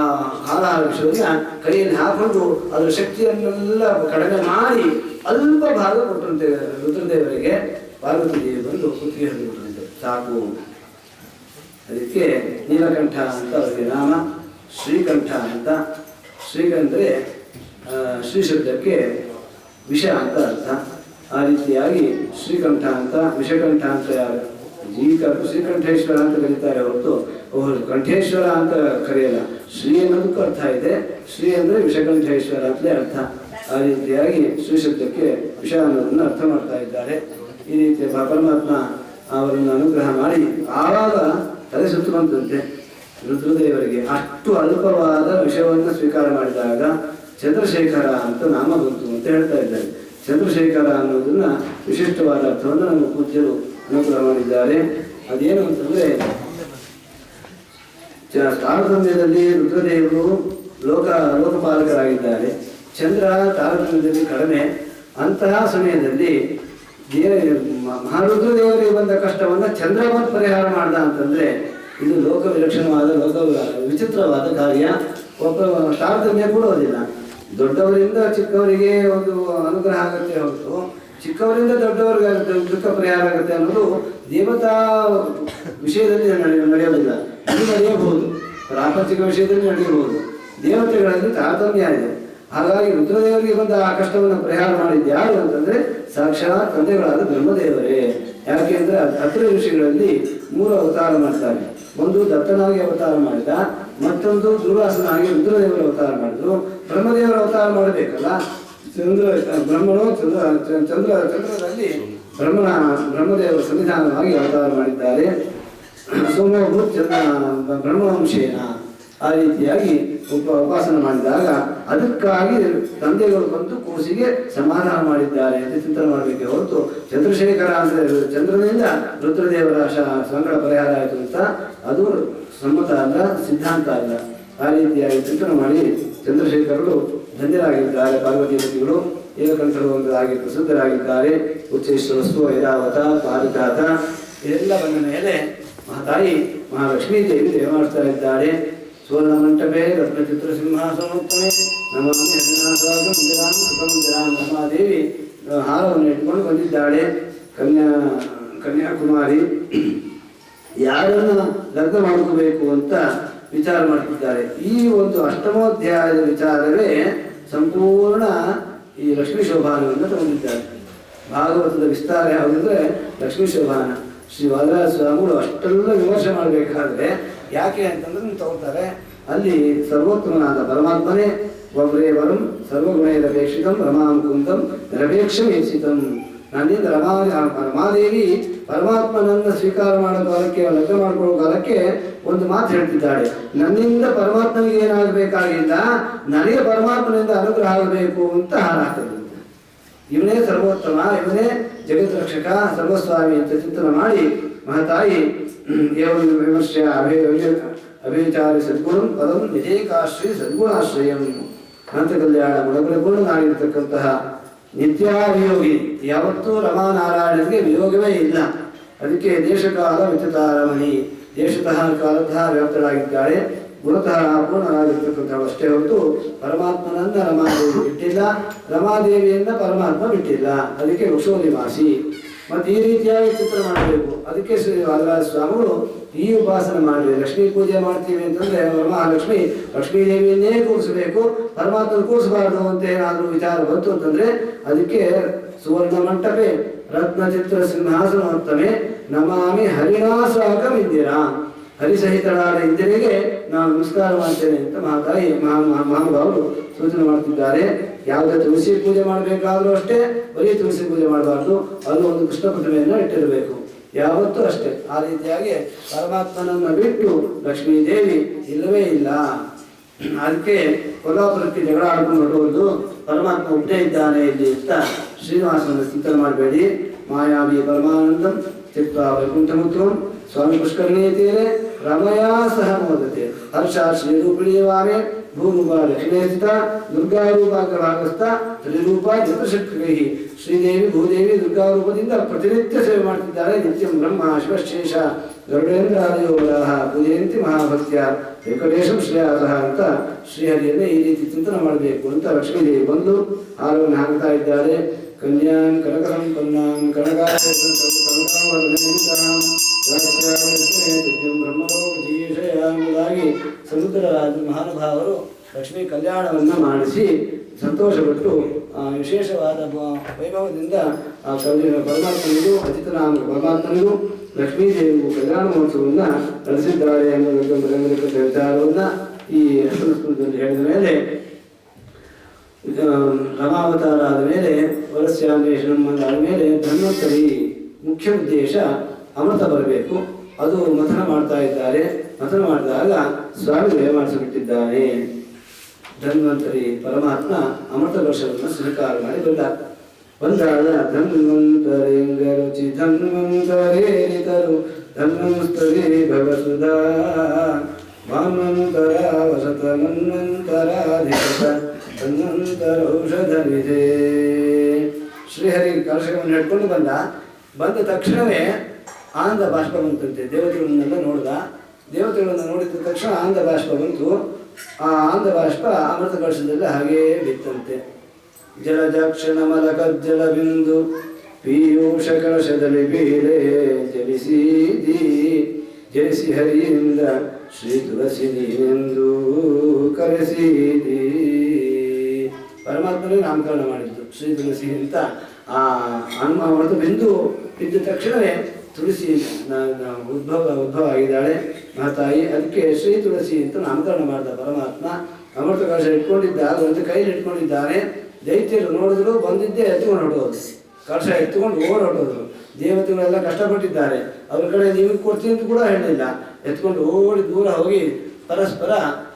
ಹಾಲಾಹಲ ವಿಷಯವನ್ನ ಕೈಯಲ್ಲಿ ಹಾಕೊಂಡು ಅದರ ಶಕ್ತಿಯನ್ನೆಲ್ಲ ಕಡಿಮೆ ಮಾಡಿ ಅಲ್ಪ ಭಾಗ ಕೊಟ್ಟಂತೆ ರುದ್ರದೇವರಿಗೆ. ಪಾರ್ವತಿ ದೇವಿ ಬಂದು ಕುತ್ತಿಗೆ ಹಿಡಿದುಬಿಟ್ಟಂತೆ, ಸಾಕು. ಅದಕ್ಕೆ ನೀಲಕಂಠ ಅಂತ ಅವರಿಗೆ ನಾಮ, ಶ್ರೀಕಂಠ ಅಂತ. ಶ್ರೀಕಂಠರೆ ಶ್ರೀ ಶಬ್ದಕ್ಕೆ ವಿಷ ಅಂತ ಅರ್ಥ. ಆ ರೀತಿಯಾಗಿ ಶ್ರೀಕಂಠ ಅಂತ, ವಿಷಕಂಠ ಅಂತ ಯಾರು ಶ್ರೀಕಂಠೇಶ್ವರ ಅಂತ ಕರೀತಾರೆ ಹೊರತು ಅವರು ಕಂಠೇಶ್ವರ ಅಂತ ಕರೆಯಲ್ಲ. ಶ್ರೀ ಅನ್ನೋದಕ್ಕೂ ಅರ್ಥ ಇದೆ, ಶ್ರೀ ಅಂದರೆ ವಿಷಕಂಠೇಶ್ವರ ಅಂತಲೇ ಅರ್ಥ. ಆ ರೀತಿಯಾಗಿ ಶ್ರೀ ಶಬ್ದಕ್ಕೆ ವಿಷ ಅನ್ನೋದನ್ನು ಅರ್ಥ ಮಾಡ್ತಾ ಇದ್ದಾರೆ. ಈ ರೀತಿಯ ಪರಮಾತ್ಮ ಅವರನ್ನು ಅನುಗ್ರಹ ಮಾಡಿ ಆವಾಗ ತಲೆ ಸುತ್ತುವಂತೆ ರುದ್ರದೇವರಿಗೆ. ಅಷ್ಟು ಅಲ್ಪವಾದ ವಿಷವನ್ನು ಸ್ವೀಕಾರ ಮಾಡಿದಾಗ ಚಂದ್ರಶೇಖರ ಅಂತ ನಾಮ ಬಂತು ಅಂತ ಹೇಳ್ತಾ ಇದ್ದಾರೆ. ಚಂದ್ರಶೇಖರ ಅನ್ನೋದನ್ನ ವಿಶಿಷ್ಟವಾದ ಅರ್ಥವನ್ನು ನಮ್ಮ ಪೂಜ್ಯರು ಅನುಗ್ರಹ ಮಾಡಿದ್ದಾರೆ. ಅದೇನು ಅಂತಂದ್ರೆ, ತಾರತಮ್ಯದಲ್ಲಿ ರುದ್ರದೇವರು ಲೋಕಪಾಲಕರಾಗಿದ್ದಾರೆ. ಚಂದ್ರ ತಾರತಮ್ಯದಲ್ಲಿ ಕಡಿಮೆ. ಅಂತಹ ಸಮಯದಲ್ಲಿ ಮಹಾರುದ್ರದೇವರಿಗೆ ಬಂದ ಕಷ್ಟವನ್ನು ಚಂದ್ರ ಬಂದು ಪರಿಹಾರ ಮಾಡ್ದ ಅಂತಂದ್ರೆ ಇದು ಲೋಕ ವಿಲಕ್ಷಣವಾದ ವಿಚಿತ್ರವಾದ ಕಾರ್ಯ. ಒಬ್ಬ ತಾರತಮ್ಯ ಕೊಡೋದಿಲ್ಲ. ದೊಡ್ಡವರಿಂದ ಚಿಕ್ಕವರಿಗೆ ಒಂದು ಅನುಗ್ರಹ ಆಗುತ್ತೆ ಹೊರತು ಚಿಕ್ಕವರಿಂದ ದೊಡ್ಡವರಿಗೆ ದುಃಖ ಪರಿಹಾರ ಆಗುತ್ತೆ ಅನ್ನೋದು ದೇವತಾ ವಿಷಯದಲ್ಲಿ ನಡೆಯೋದಿಲ್ಲ. ಇದು ನಡೆಯಬಹುದು, ಪ್ರಾಪಂಚಿಕ ವಿಷಯದಲ್ಲಿ ನಡೆಯಬಹುದು. ದೇವತೆಗಳಲ್ಲಿ ತಾರತಮ್ಯ ಇದೆ. ಹಾಗಾಗಿ ರುದ್ರದೇವರಿಗೆ ಬಂದ ಆ ಕಷ್ಟವನ್ನು ಪರಿಹಾರ ಮಾಡಿದ್ದು ಯಾರು ಅಂತಂದ್ರೆ ಸಾಕ್ಷಾತ್ ತಂದೆಗಳಾದ ಬ್ರಹ್ಮದೇವರೇ. ಯಾಕೆ ಅಂದ್ರೆ ಅತ್ರ ಋಷಿಗಳಲ್ಲಿ 3 ಅವತಾರ ಮಾಡ್ತಾರೆ. ಒಂದು ದತ್ತನಾಗಿ ಅವತಾರ ಮಾಡಿದ, ಮತ್ತೊಂದು ದುರ್ವಾಸನಾಗಿ ರುದ್ರದೇವರ ಅವತಾರ ಮಾಡಿದ್ರು. ಬ್ರಹ್ಮದೇವರ ಅವತಾರ ಮಾಡಬೇಕಲ್ಲ. ಬ್ರಹ್ಮನು ಚಂದ್ರದಲ್ಲಿ ಬ್ರಹ್ಮದೇವರ ಸನ್ನಿಧಾನವಾಗಿ ಅವತಾರ ಮಾಡಿದ್ದಾರೆ. ಸೋಮಭೂತ್ ಬ್ರಹ್ಮವಂಶೇನ ಆ ರೀತಿಯಾಗಿ ಉಪಾಸನೆ ಮಾಡಿದಾಗ ಅದಕ್ಕಾಗಿ ತಂದೆಗಳು ಬಂದು ಕೂಸಿಗೆ ಸಮಾಧಾನ ಮಾಡಿದ್ದಾರೆ ಅಂತ ಚಿಂತನೆ ಮಾಡಬೇಕೆ ಹೊರತು ಚಂದ್ರಶೇಖರ ಅಂದರೆ ಚಂದ್ರನಿಂದ ರುದ್ರದೇವರ ಸಂಕಟ ಪರಿಹಾರ ಆಯಿತು ಅಂತ ಅದು ಸಮ್ಮತ ಅಲ್ಲ, ಸಿದ್ಧಾಂತ ಅಲ್ಲ. ಆ ರೀತಿಯಾಗಿ ಚಿಂತನೆ ಮಾಡಿ ಚಂದ್ರಶೇಖರರು ಧನ್ಯರಾಗಿದ್ದಾರೆ. ಪಾರ್ವತಿಗಳು ಏಕಕಂಠರಾಗಿ ಪ್ರಸಿದ್ಧರಾಗಿದ್ದಾರೆ. ಉಚ್ಚೇಶ್ವರಸ್ತು ಐರಾವತ ಪಾರಿಜಾತ ಇದೆಲ್ಲ ಬಂದ ಮೇಲೆ ಮಹಾತಾಯಿ ಮಹಾಲಕ್ಷ್ಮೀ ದೇವಿ ದೇವ ಮಾಡ್ತಾ ಇದ್ದಾರೆ. ಸುವರ್ಣ ಮಂಟಪೆ ರತ್ನಚಿತ್ರ ಸಿಂಹಾಸನೋತ್ತಮೆ ನಮಾಮಿ ಹದಿನಾಸಾಗಂ ಜರಾಂ ಕೃತಂ ಜರಾಂ ನಮಾದೇವಿ ಹಾರವನ್ನು ಇಟ್ಕೊಂಡು ಬಂದಿದ್ದಾಳೆ. ಕನ್ಯಾಕುಮಾರಿ ಯಾರನ್ನ ಲಗ್ನ ಮಾಡ್ಕೋಬೇಕು ಅಂತ ವಿಚಾರ ಮಾಡ್ತಿದ್ದಾರೆ. ಈ ಒಂದು ಅಷ್ಟಮೋಧ್ಯಾಯದ ವಿಚಾರವೇ ಸಂಪೂರ್ಣ ಈ ಲಕ್ಷ್ಮೀ ಶೋಭಾನವನ್ನು ತಗೊಂಡಿದ್ದಾರೆ. ಭಾಗವತದ ವಿಸ್ತಾರ ಯಾವುದಂದ್ರೆ ಲಕ್ಷ್ಮೀ ಶೋಭಾನ. ಶ್ರೀ ವಾದರಾಜ ಸ್ವಾಮಿಗಳು ಅಷ್ಟೆಲ್ಲ ವಿಮರ್ಶೆ ಮಾಡಬೇಕಾದ್ರೆ ಯಾಕೆ ಅಂತಂದ್ರೆ ತಗೋತಾರೆ. ಅಲ್ಲಿ ಸರ್ವೋತ್ತಮನಾದ ಪರಮಾತ್ಮನೇ ಒಬ್ಬರೇ ವರಂ ಸರ್ವಗುಣೈರಪೇಕ್ಷಿತಂ ರಮಾಂ ಕುಂತಂ ನಿರಪೇಕ್ಷಮೇಕ್ಷಿತಂ. ನನ್ನಿಂದ ರಮಾದೇವಿ ಪರಮಾತ್ಮನನ್ನು ಸ್ವೀಕಾರ ಮಾಡೋ ಕಾಲಕ್ಕೆ, ಲಗ್ನ ಮಾಡ್ಕೊಳ್ಳೋ ಕಾಲಕ್ಕೆ ಒಂದು ಮಾತು ಹೇಳ್ತಿದ್ದಾಳೆ. ನನ್ನಿಂದ ಪರಮಾತ್ಮನಿಗೆ ಏನಾಗಬೇಕಾಗಿಲ್ಲ, ನನಗೆ ಪರಮಾತ್ಮನಿಂದ ಅನುಗ್ರಹ ಆಗಬೇಕು ಅಂತ ಹಾರಾಗ್ತದೆ. ಇವನೇ ಸರ್ವೋತ್ತಮ, ಇವನೇ ಜಗತ್ ರಕ್ಷಕ, ಸರ್ವಸ್ವಾಮಿ ಅಂತ ಚಿಂತನೆ ಮಾಡಿ ಮಹತಾಯಿ ಏವಂ ವಿಮರ್ಶೆ ಅಭಿಚಾರಿ ಸದ್ಗುಣಂ ಪದಂ ನಿಧೇಕಾಶ್ರಯ ಸದ್ಗುಣಾಶ್ರಯಂ ಅಂತ ಕಲ್ಯಾಣ ಗುಣಗುಣನಾಗಿರ್ತಕ್ಕಂತಹ ನಿತ್ಯಾವಿಯೋಗಿ ಯಾವತ್ತೂ ರಮಾನಾರಾಯಣನಿಗೆ ವಿಯೋಗವೇ ಇಲ್ಲ. ಅದಕ್ಕೆ ದೇಶಕಾಲ ವಿಚಿತಾರಮಣಿ, ದೇಶತಃ ಕಾಲತಃ ವ್ಯಾಪ್ತರಾಗಿದ್ದಾಳೆ. ಗುಣತಃ ಪೂರ್ಣರಾಗಿರ್ತಕ್ಕಂಥವು ಅಷ್ಟೇ ಹೊರತು ಪರಮಾತ್ಮನನ್ನ ರಮಾದೇವಿ ಬಿಟ್ಟಿಲ್ಲ, ರಮಾದೇವಿಯನ್ನ ಪರಮಾತ್ಮ ಬಿಟ್ಟಿಲ್ಲ. ಅದಕ್ಕೆ ವೃಷೋನಿವಾಸಿ. ಮತ್ತು ಈ ರೀತಿಯಾಗಿ ಚಿತ್ರ ಮಾಡಬೇಕು. ಅದಕ್ಕೆ ಶ್ರೀ ವಾದರಾಜ ಸ್ವಾಮಿಗಳು ಈ ಉಪಾಸನೆ ಮಾಡಿ ಲಕ್ಷ್ಮೀ ಪೂಜೆ ಮಾಡ್ತೀವಿ ಅಂತಂದ್ರೆ ಮಹಾಲಕ್ಷ್ಮಿ ಲಕ್ಷ್ಮೀ ದೇವಿಯನ್ನೇ ಕೂರಿಸಬೇಕು, ಪರಮಾತ್ಮನ ಕೂರಿಸಬಾರ್ದು ಅಂತ ಏನಾದರೂ ವಿಚಾರ ಬಂತು ಅಂತಂದ್ರೆ ಅದಕ್ಕೆ ಸುವರ್ಣ ಮಂಟಪೆ ರತ್ನಚಿತ್ರ ಸಿಂಹಾಸನೋತ್ತಮೆ ನಮಾಮಿ ಹರಿಣಾಸಾಕಂ ಇಂದಿರಾ, ಹರಿಸಹಿತಳಾದ ಇಂದಿರೆಗೆ ನಾನು ನಮಸ್ಕಾರ ಮಾಡ್ತೇನೆ ಅಂತ ಮಹಾತಾಯಿ ಮಹಾನುಭಾವರು ಸೂಚನೆ ಮಾಡ್ತಿದ್ದಾರೆ. ಯಾವುದೇ ತುಳಸಿ ಪೂಜೆ ಮಾಡಬೇಕಾದ್ರೂ ಅಷ್ಟೇ ಬರೀ ತುಳಸಿ ಪೂಜೆ ಮಾಡಬಾರ್ದು, ಅದು ಒಂದು ಕೃಷ್ಣ ಪ್ರತಿಮೆಯನ್ನು ಇಟ್ಟಿರಬೇಕು ಯಾವತ್ತೂ ಅಷ್ಟೇ. ಆ ರೀತಿಯಾಗಿ ಪರಮಾತ್ಮನನ್ನು ಬಿಟ್ಟು ಲಕ್ಷ್ಮೀ ದೇವಿ ಇಲ್ಲವೇ ಇಲ್ಲ. ಅದಕ್ಕೆ ಕೊಲ್ಲಾಪುರಕ್ಕೆ ಜಗಳ ಆಡ್ಕೊಂಡು ಹೊರಡುವುದು, ಪರಮಾತ್ಮ ಒಬ್ಬನೇ ಇದ್ದಾನೆ ಇಲ್ಲಿ ಅಂತ ಶ್ರೀನಿವಾಸನ ಚಿಂತನೆ ಮಾಡಬೇಡಿ. ಮಾಯಾವಿ ಪರಮಾನಂದಂ ಚಿತ್ವಾ ವೈಕುಂಠಮುತ್ವಂ ಸ್ವಾಮಿ ಪುಷ್ಕರಣೀಯ ತೀರೆ ರಮಯಾ ಸಹ ಮೋದತೆ ಹರ್ಷ ಶ್ರೀರೂಪಿಣಿಯವಾಮೆ ಭೂರೂಪ ಲಕ್ಷ್ಮೀಸ್ಥಿತ ದುರ್ಗಾರೂಪಾಗ್ರಭಾಗಸ್ಥ ತ್ರಿರೂಪ ಚತುರ್ಷಟ್ಕೈ ಶ್ರೀದೇವಿ ಭೂದೇವಿ ದುರ್ಗಾರೂಪದಿಂದ ಪ್ರತಿನಿತ್ಯ ಸೇವೆ ಮಾಡ್ತಿದ್ದಾರೆ. ನಿತ್ಯಂ ಬ್ರಹ್ಮ ಶಿವಶೇಷ ಗರುಡೇಂದ್ರಾದಯೋರಾಹ ಪೂಜೆಯಂತಿ ಮಹಾಭಕ್ತ್ಯ ವೆಂಕಟೇಶಂ ಶ್ರೇಯಾಸಃ ಅಂತ ಶ್ರೀಹರಿಯನ್ನೇ ಈ ರೀತಿ ಚಿಂತನೆ ಮಾಡಬೇಕು ಅಂತ ಲಕ್ಷ್ಮೀದೇವಿ ಬಂದು ಹಾರವನ್ನು ಹಾಕ್ತಾ ಇದ್ದಾರೆ. ಕನ್ಯಾಂ ಕನಕಂ ಕನ್ನಾಂ ಬ್ರಹ್ಮಲೋಕೀಶಯಾಗಿ ಸಮುದ್ರ ಮಹಾನುಭಾವರು ಲಕ್ಷ್ಮೀ ಕಲ್ಯಾಣವನ್ನು ಮಾಡಿಸಿ ಸಂತೋಷಪಟ್ಟು ವಿಶೇಷವಾದ ವೈಭವದಿಂದ ಪರಮಾತ್ಮನಿಗೂ ಅಚಿತನಾಮ ಪರಮಾತ್ಮನಿಗೂ ಲಕ್ಷ್ಮೀದೇವಿಗೂ ಕಲ್ಯಾಣ ಮಹೋತ್ಸವವನ್ನು ನಡೆಸಿದ್ದಾರೆ ಅನ್ನೋದಕ್ಕೆ ವಿಚಾರವನ್ನು ಈ ಸಂಸ್ಕೃತದಲ್ಲಿ ಹೇಳಿದ ಮೇಲೆ ರಮಾವತಾರ ಆದ ಮೇಲೆ ವರಸ್ಯಾನ್ವೇಷಣಂ ಆದ ಮೇಲೆ ಧನ್ವಂತರಿ ಮುಖ್ಯ ಉದ್ದೇಶ ಅಮೃತ ಬರಬೇಕು. ಅದು ಮಥನ ಮಾಡ್ತಾ ಇದ್ದಾರೆ. ಮಥನ ಮಾಡಿದಾಗ ಸ್ವಾಮಿ ದಯ ಮಾಡಿಸಿಬಿಟ್ಟಿದ್ದಾನೆ. ಧನ್ವಂತರಿ ಪರಮಾತ್ಮ ಅಮೃತ ಕಲಶವನ್ನು ಸ್ವೀಕಾರ ಮಾಡಿ ಬಂದಾದ ಧನ್ವಂತರಿಂಗ ರುಚಿ ಧನ್ವಂತರೇರಿತರು ಧನ್ವಂತರಿ ಭವಸುಧಾ ಮನ್ವಂತರ ವಸತ ಮನ್ವಂತರಾಧಿಪತ ಧನ್ವಂತರೌಷಧ ನಿಧೇ. ಶ್ರೀಹರಿ ಕಲಶವನ್ನು ಹಿಡ್ಕೊಂಡು ಬಂದ ತಕ್ಷಣವೇ ಆನಂದ ಬಾಷ್ಪ ಬಂತಂತೆ. ದೇವತೆಗಳನ್ನೆಲ್ಲ ದೇವತೆಗಳನ್ನು ನೋಡಿದ ತಕ್ಷಣ ಆನಂದ ಬಾಷ್ಪ ಬಂತು. ಆ ಆನಂದ ಬಾಷ್ಪ ಅಮೃತ ಕಲಶದಲ್ಲಿ ಹಾಗೇ ಬಿತ್ತಂತೆ. ಜಲಜಕ್ಷಣ ಮಲಕಜ್ಜಲ ಬಿಂದು ಪೀಯೂಷ ಕಲಶದಲ್ಲಿ ಬೀಳೆ ಜಲಿಸಿ ಹರಿಯಿಂದ ಶ್ರೀ ತುಳಸಿ ಎಂದು ಕರೆಸಿದಿ. ಪರಮಾತ್ಮನೇ ನಾಮಕರಣ ಮಾಡಿದ್ದು ಶ್ರೀ ತುಳಸಿ ಅಂತ. ಆ ಅಮೃತ ಬಿದ್ದ ತಕ್ಷಣವೇ ತುಳಸಿ ಉದ್ಭವ ಆಗಿದ್ದಾಳೆ ಮಾತಾಯಿ. ಅದಕ್ಕೆ ಶ್ರೀ ತುಳಸಿ ಅಂತ ನಾಮಕರಣ ಮಾಡಿದ ಪರಮಾತ್ಮ. ಅಮೃತ ಕಲಶ ಇಟ್ಕೊಂಡಿದ್ದಾಗ ಒಂದು ಕೈಲಿ ಇಟ್ಕೊಂಡಿದ್ದಾನೆ. ದೈತ್ಯರು ನೋಡಿದ್ರು ಬಂದಿದ್ದೇ ಎತ್ಕೊಂಡು ಹೊಡೋದು, ಕಲಶ ಎತ್ಕೊಂಡು ಹೊಡೋದು. ದೇವತೆಗಳೆಲ್ಲ ಕಷ್ಟಪಟ್ಟಿದ್ದಾರೆ, ಅವ್ರ ಕಡೆ ನೀವು ಕೊಡ್ತೀನಿ ಅಂತ ಕೂಡ ಹೇಳಿಲ್ಲ. ಎತ್ಕೊಂಡು ಓಡಿ ದೂರ ಹೋಗಿ ಪರಸ್ಪರ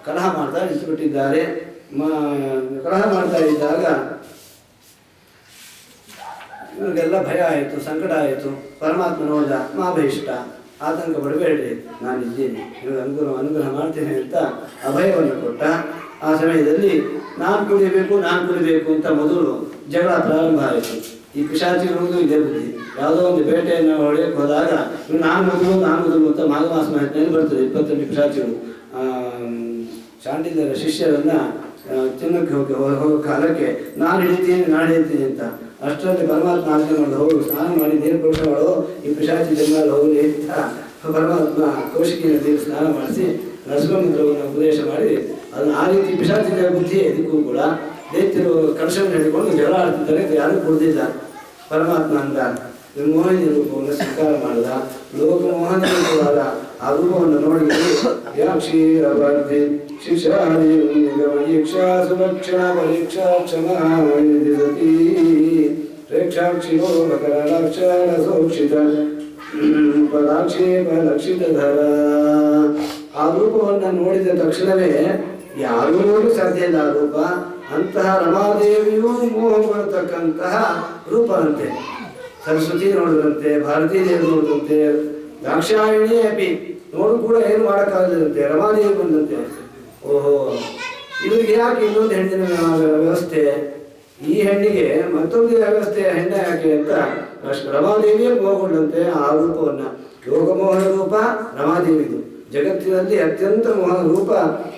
ಕಲಹ ಮಾಡ್ತಾ ನಿಂತುಬಿಟ್ಟಿದ್ದಾರೆ. ಕಲಹ ಮಾಡ್ತಾ ಇದ್ದಾಗ ಇವ್ರಿಗೆಲ್ಲ ಭಯ ಆಯಿತು, ಸಂಕಟ ಆಯಿತು. ಪರಮಾತ್ಮ ನೋಡಿದ, ಮಾಭೀಷ್ಟ ಆತಂಕ ಪಡಬೇಡ್ರಿ, ನಾನಿದ್ದೀನಿ, ನಿಮಗೆ ಅನುಗ್ರಹ ಮಾಡ್ತೇನೆ ಅಂತ ಅಭಯವನ್ನು ಕೊಟ್ಟ. ಆ ಸಮಯದಲ್ಲಿ ನಾನು ಕುಡಿಬೇಕು ಅಂತ ಮೊದಲು ಜಗಳ ಪ್ರಾರಂಭ ಆಯಿತು. ಈ ಪಿಶಾಚಿಗಳದ್ದು ಇದೇ ಬುದ್ಧಿ. ಯಾವುದೋ ಒಂದು ಬೇಟೆಯನ್ನು ಹೊಡೆಯಕ್ಕೆ ಹೋದಾಗ ನಾನು ಮೊದಲು ಅಂತ ಮಾಘಮಾಸ ಮಹತ್ನಲ್ಲಿ ಬರ್ತದೆ. 28 ಪಿಶಾಚಿಗಳು ಶಾಂಡಿಲ್ಯರ ಶಿಷ್ಯರನ್ನ ತಿನ್ನಕ್ಕೆ ಹೋಗೋ ಕಾಲಕ್ಕೆ ನಾನು ಹಿಡಿತೀನಿ ಅಂತ. ಅಷ್ಟರಲ್ಲಿ ಪರಮಾತ್ಮ ಆಜ್ಞೆ ಮಾಡಿ ಹೋಗು, ಸ್ನಾನ ಮಾಡಿ ನೀರು ಪುರುಷಗಳು ಈ ಪಿಶಾಚಿ ಜನ್ಮಲ್ಲಿ ಹೋಗಲಿ ಅಂತ ಪರಮಾತ್ಮ ಕೌಶಿಕಿ ನದಿಯಲ್ಲಿ ಸ್ನಾನ ಮಾಡಿಸಿ ನರಸಿಂಹಮಂತ್ರವನ್ನು ಉಪದೇಶ ಮಾಡಿ ಅದನ್ನು ಆ ರೀತಿ ಪಿಶಾಚಿದ ಬುದ್ಧಿ ಇದಕ್ಕೂ ಕೂಡ ದೈತ್ಯರು ಕಲಶವನ್ನು ಹಿಡಿಕೊಂಡು ಜಗಳ ಆಡ್ತಿದ್ದಾರೆ. ಯಾರು ಕೊಡ್ದಿಲ್ಲ. ಪರಮಾತ್ಮ ಅಂತ ಮೋಹಿನಿ ರೂಪವನ್ನು ಸ್ವೀಕಾರ ಮಾಡಿದ. ಲೋಕಮೋಹನ ರೂಪವಾದ ಆ ರೂಪವನ್ನು ನೋಡಿ ಯಾಕ್ಷೀರವರ್ಧಿ ಶಿಕ್ಷಾದಿ ಪರೀಕ್ಷಾ ಸುಲಕ್ಷಣ ಪರೀಕ್ಷಾ ಕ್ಷಮಾದಿ ಪ್ರೇಕ್ಷಾಕ್ಷಿರೋ ಮಕರಲಕ್ಷಣ ಸೌಕ್ಷಿತ ಪದಾಕ್ಷೇಪ ಲಕ್ಷಿತಧರ. ಆ ರೂಪವನ್ನು ನೋಡಿದ ತಕ್ಷಣವೇ ಯಾರೂ ನೋಡಿ ಸಾಧ್ಯ ಇಲ್ಲ. ಆ ರೂಪ ಅಂತಹ ರಮಾದೇವಿಯೂ ಮೋಹ ಬರತಕ್ಕಂತಹ ರೂಪದಂತೆ. ಸರಸ್ವತಿ ನೋಡಿದಂತೆ, ಭಾರತೀ ದೇವಿ ನೋಡಿದಂತೆ, ದಾಕ್ಷಾಯಿಣಿ ಅಪಿ ನೋಡು ಕೂಡ ಏನು ಮಾಡೋಕ್ಕಾಗದಂತೆ ರಮಾದೇವಿ ಬಂದಂತೆ. ಓಹೋ, ಇವರಿಗೆ ಯಾಕೆ ಇನ್ನೊಂದು ಹೆಣ್ಣಿನ ವ್ಯವಸ್ಥೆ, ಈ ಹೆಣ್ಣಿಗೆ ಮತ್ತೊಂದು ವ್ಯವಸ್ಥೆ ಹೆಣ್ಣೆ ಯಾಕೆ ಅಂತ ರಮಾದೇವಿಯೇ ಮೋಹಗೊಂಡಂತೆ ಆ ರೂಪವನ್ನು. ಯೋಗಮೋಹನ ರೂಪ ರಮಾದೇವಿದು. ಜಗತ್ತಿನಲ್ಲಿ ಅತ್ಯಂತ ಮೋಹನ ರೂಪ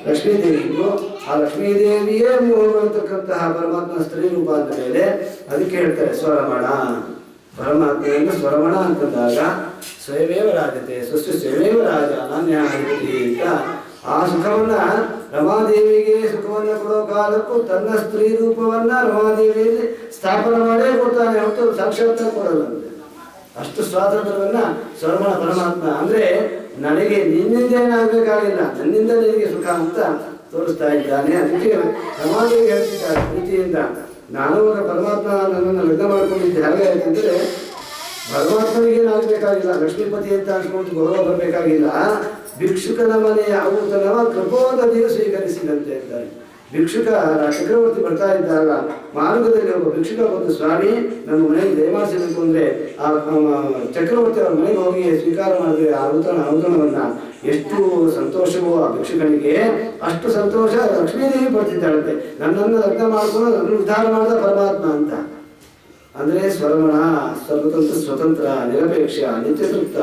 ಲಕ್ಷ್ಮೀದೇವಿದು. ಆ ಲಕ್ಷ್ಮೀದೇವಿಯೇ ಮೋಹಗೊಳ್ತಕ್ಕಂತಹ ಪರಮಾತ್ಮ ಸ್ತ್ರೀ ರೂಪ ಅಂದ ಮೇಲೆ ಅದಕ್ಕೆ ಹೇಳ್ತಾರೆ ಸ್ವರಮಣ. ಪರಮಾತ್ಮೆಯನ್ನು ಸ್ವರಮಣ ಅಂತಂದಾಗ ಸ್ವಯಮೇವ ರಾಜತೆ ಸ್ವಯಮೇವ ರಾಜ ನಾನ್ಯ ಅಂತ ಆ ಸುಖವನ್ನ ರಮಾದೇವಿಗೆ ಸುಖವನ್ನ ಕೊಡೋ ಕಾಲಕ್ಕೂ ತನ್ನ ಸ್ತ್ರೀ ರೂಪವನ್ನ ರಮಾದೇವಿಯಲ್ಲಿ ಸ್ಥಾಪನೆ ಮಾಡೇ ಕೊಡ್ತಾನೆ ಹೊರತು ಸಾಕ್ಷಾತ್ಕಾರ ಕೊಡಲ್ಲಂತೆ. ಅಷ್ಟು ಸ್ವಾತಂತ್ರ್ಯವನ್ನ ಸ್ವರಮಣ ಪರಮಾತ್ಮ. ಅಂದ್ರೆ ನನಗೆ ನಿನ್ನಿಂದ ಏನಾಗಬೇಕಾಗಿಲ್ಲ, ನನ್ನಿಂದ ನಿನಗೆ ಸುಖ ಅಂತ ತೋರಿಸ್ತಾ ಇದ್ದಾನೆ. ಅದಕ್ಕೆ ರಮಾದೇವಿ ಹೇಳ್ತಿದ್ದಾರೆ ಪ್ರೀತಿಯಿಂದ, ನಾನು ಪರಮಾತ್ಮ ನನ್ನನ್ನು ಲಗ್ನ ಮಾಡ್ಕೊಂಡಿದ್ದೆ. ಹಾಗೆ ಯಾಕಂದ್ರೆ ಭಗವಂತನಿಗೆ ಏನಾಗಬೇಕಾಗಿಲ್ಲ, ಲಕ್ಷ್ಮೀಪತಿ ಅಂತ ಅನ್ಕೊಂಡು ಗೌರವ ಬರಬೇಕಾಗಿಲ್ಲ. ಭಿಕ್ಷುಕನ ಮನೆಯ ಔತಣವ ಕೃಪೋದದಿಯು ಸ್ವೀಕರಿಸಿದಂತೆ ಇದ್ದಾರೆ. ಭಿಕ್ಷುಕ ಚಕ್ರವರ್ತಿ ಬರ್ತಾ ಇದ್ದಾಗ ಮಾರ್ಗದಲ್ಲಿ ಒಬ್ಬ ಭಿಕ್ಷುಕ ಬಂದು, ಸ್ವಾಮಿ ನಮ್ಮ ಮನೆಗೆ ದಯಮಾಡಿಸಬೇಕು ಅಂದ್ರೆ ಆ ಚಕ್ರವರ್ತಿ ಅವ್ರ ಮನೆಗೆ ಹೋಗಿ ಸ್ವೀಕಾರ ಮಾಡಿದ್ರೆ ಆ ಔತಣವನ್ನ ಎಷ್ಟು ಸಂತೋಷವೋ ಆ ಭಿಕ್ಷುಕನಿಗೆ ಅಷ್ಟು ಸಂತೋಷ ಲಕ್ಷ್ಮೀದೇವಿ ಪಡ್ತಿದ್ದಾಳಂತೆ. ನನ್ನನ್ನು ಲಗ್ನ ಮಾಡ್ಕೊಂಡು ನನ್ನ ಉದ್ಧಾರ ಮಾಡಿದ ಪರಮಾತ್ಮ ಅಂತ. ಅಂದ್ರೆ ಸ್ವರಮಣ, ಸ್ವತಂತ್ರ, ನಿರಪೇಕ್ಷ, ನಿತ್ಯತೃಪ್ತ,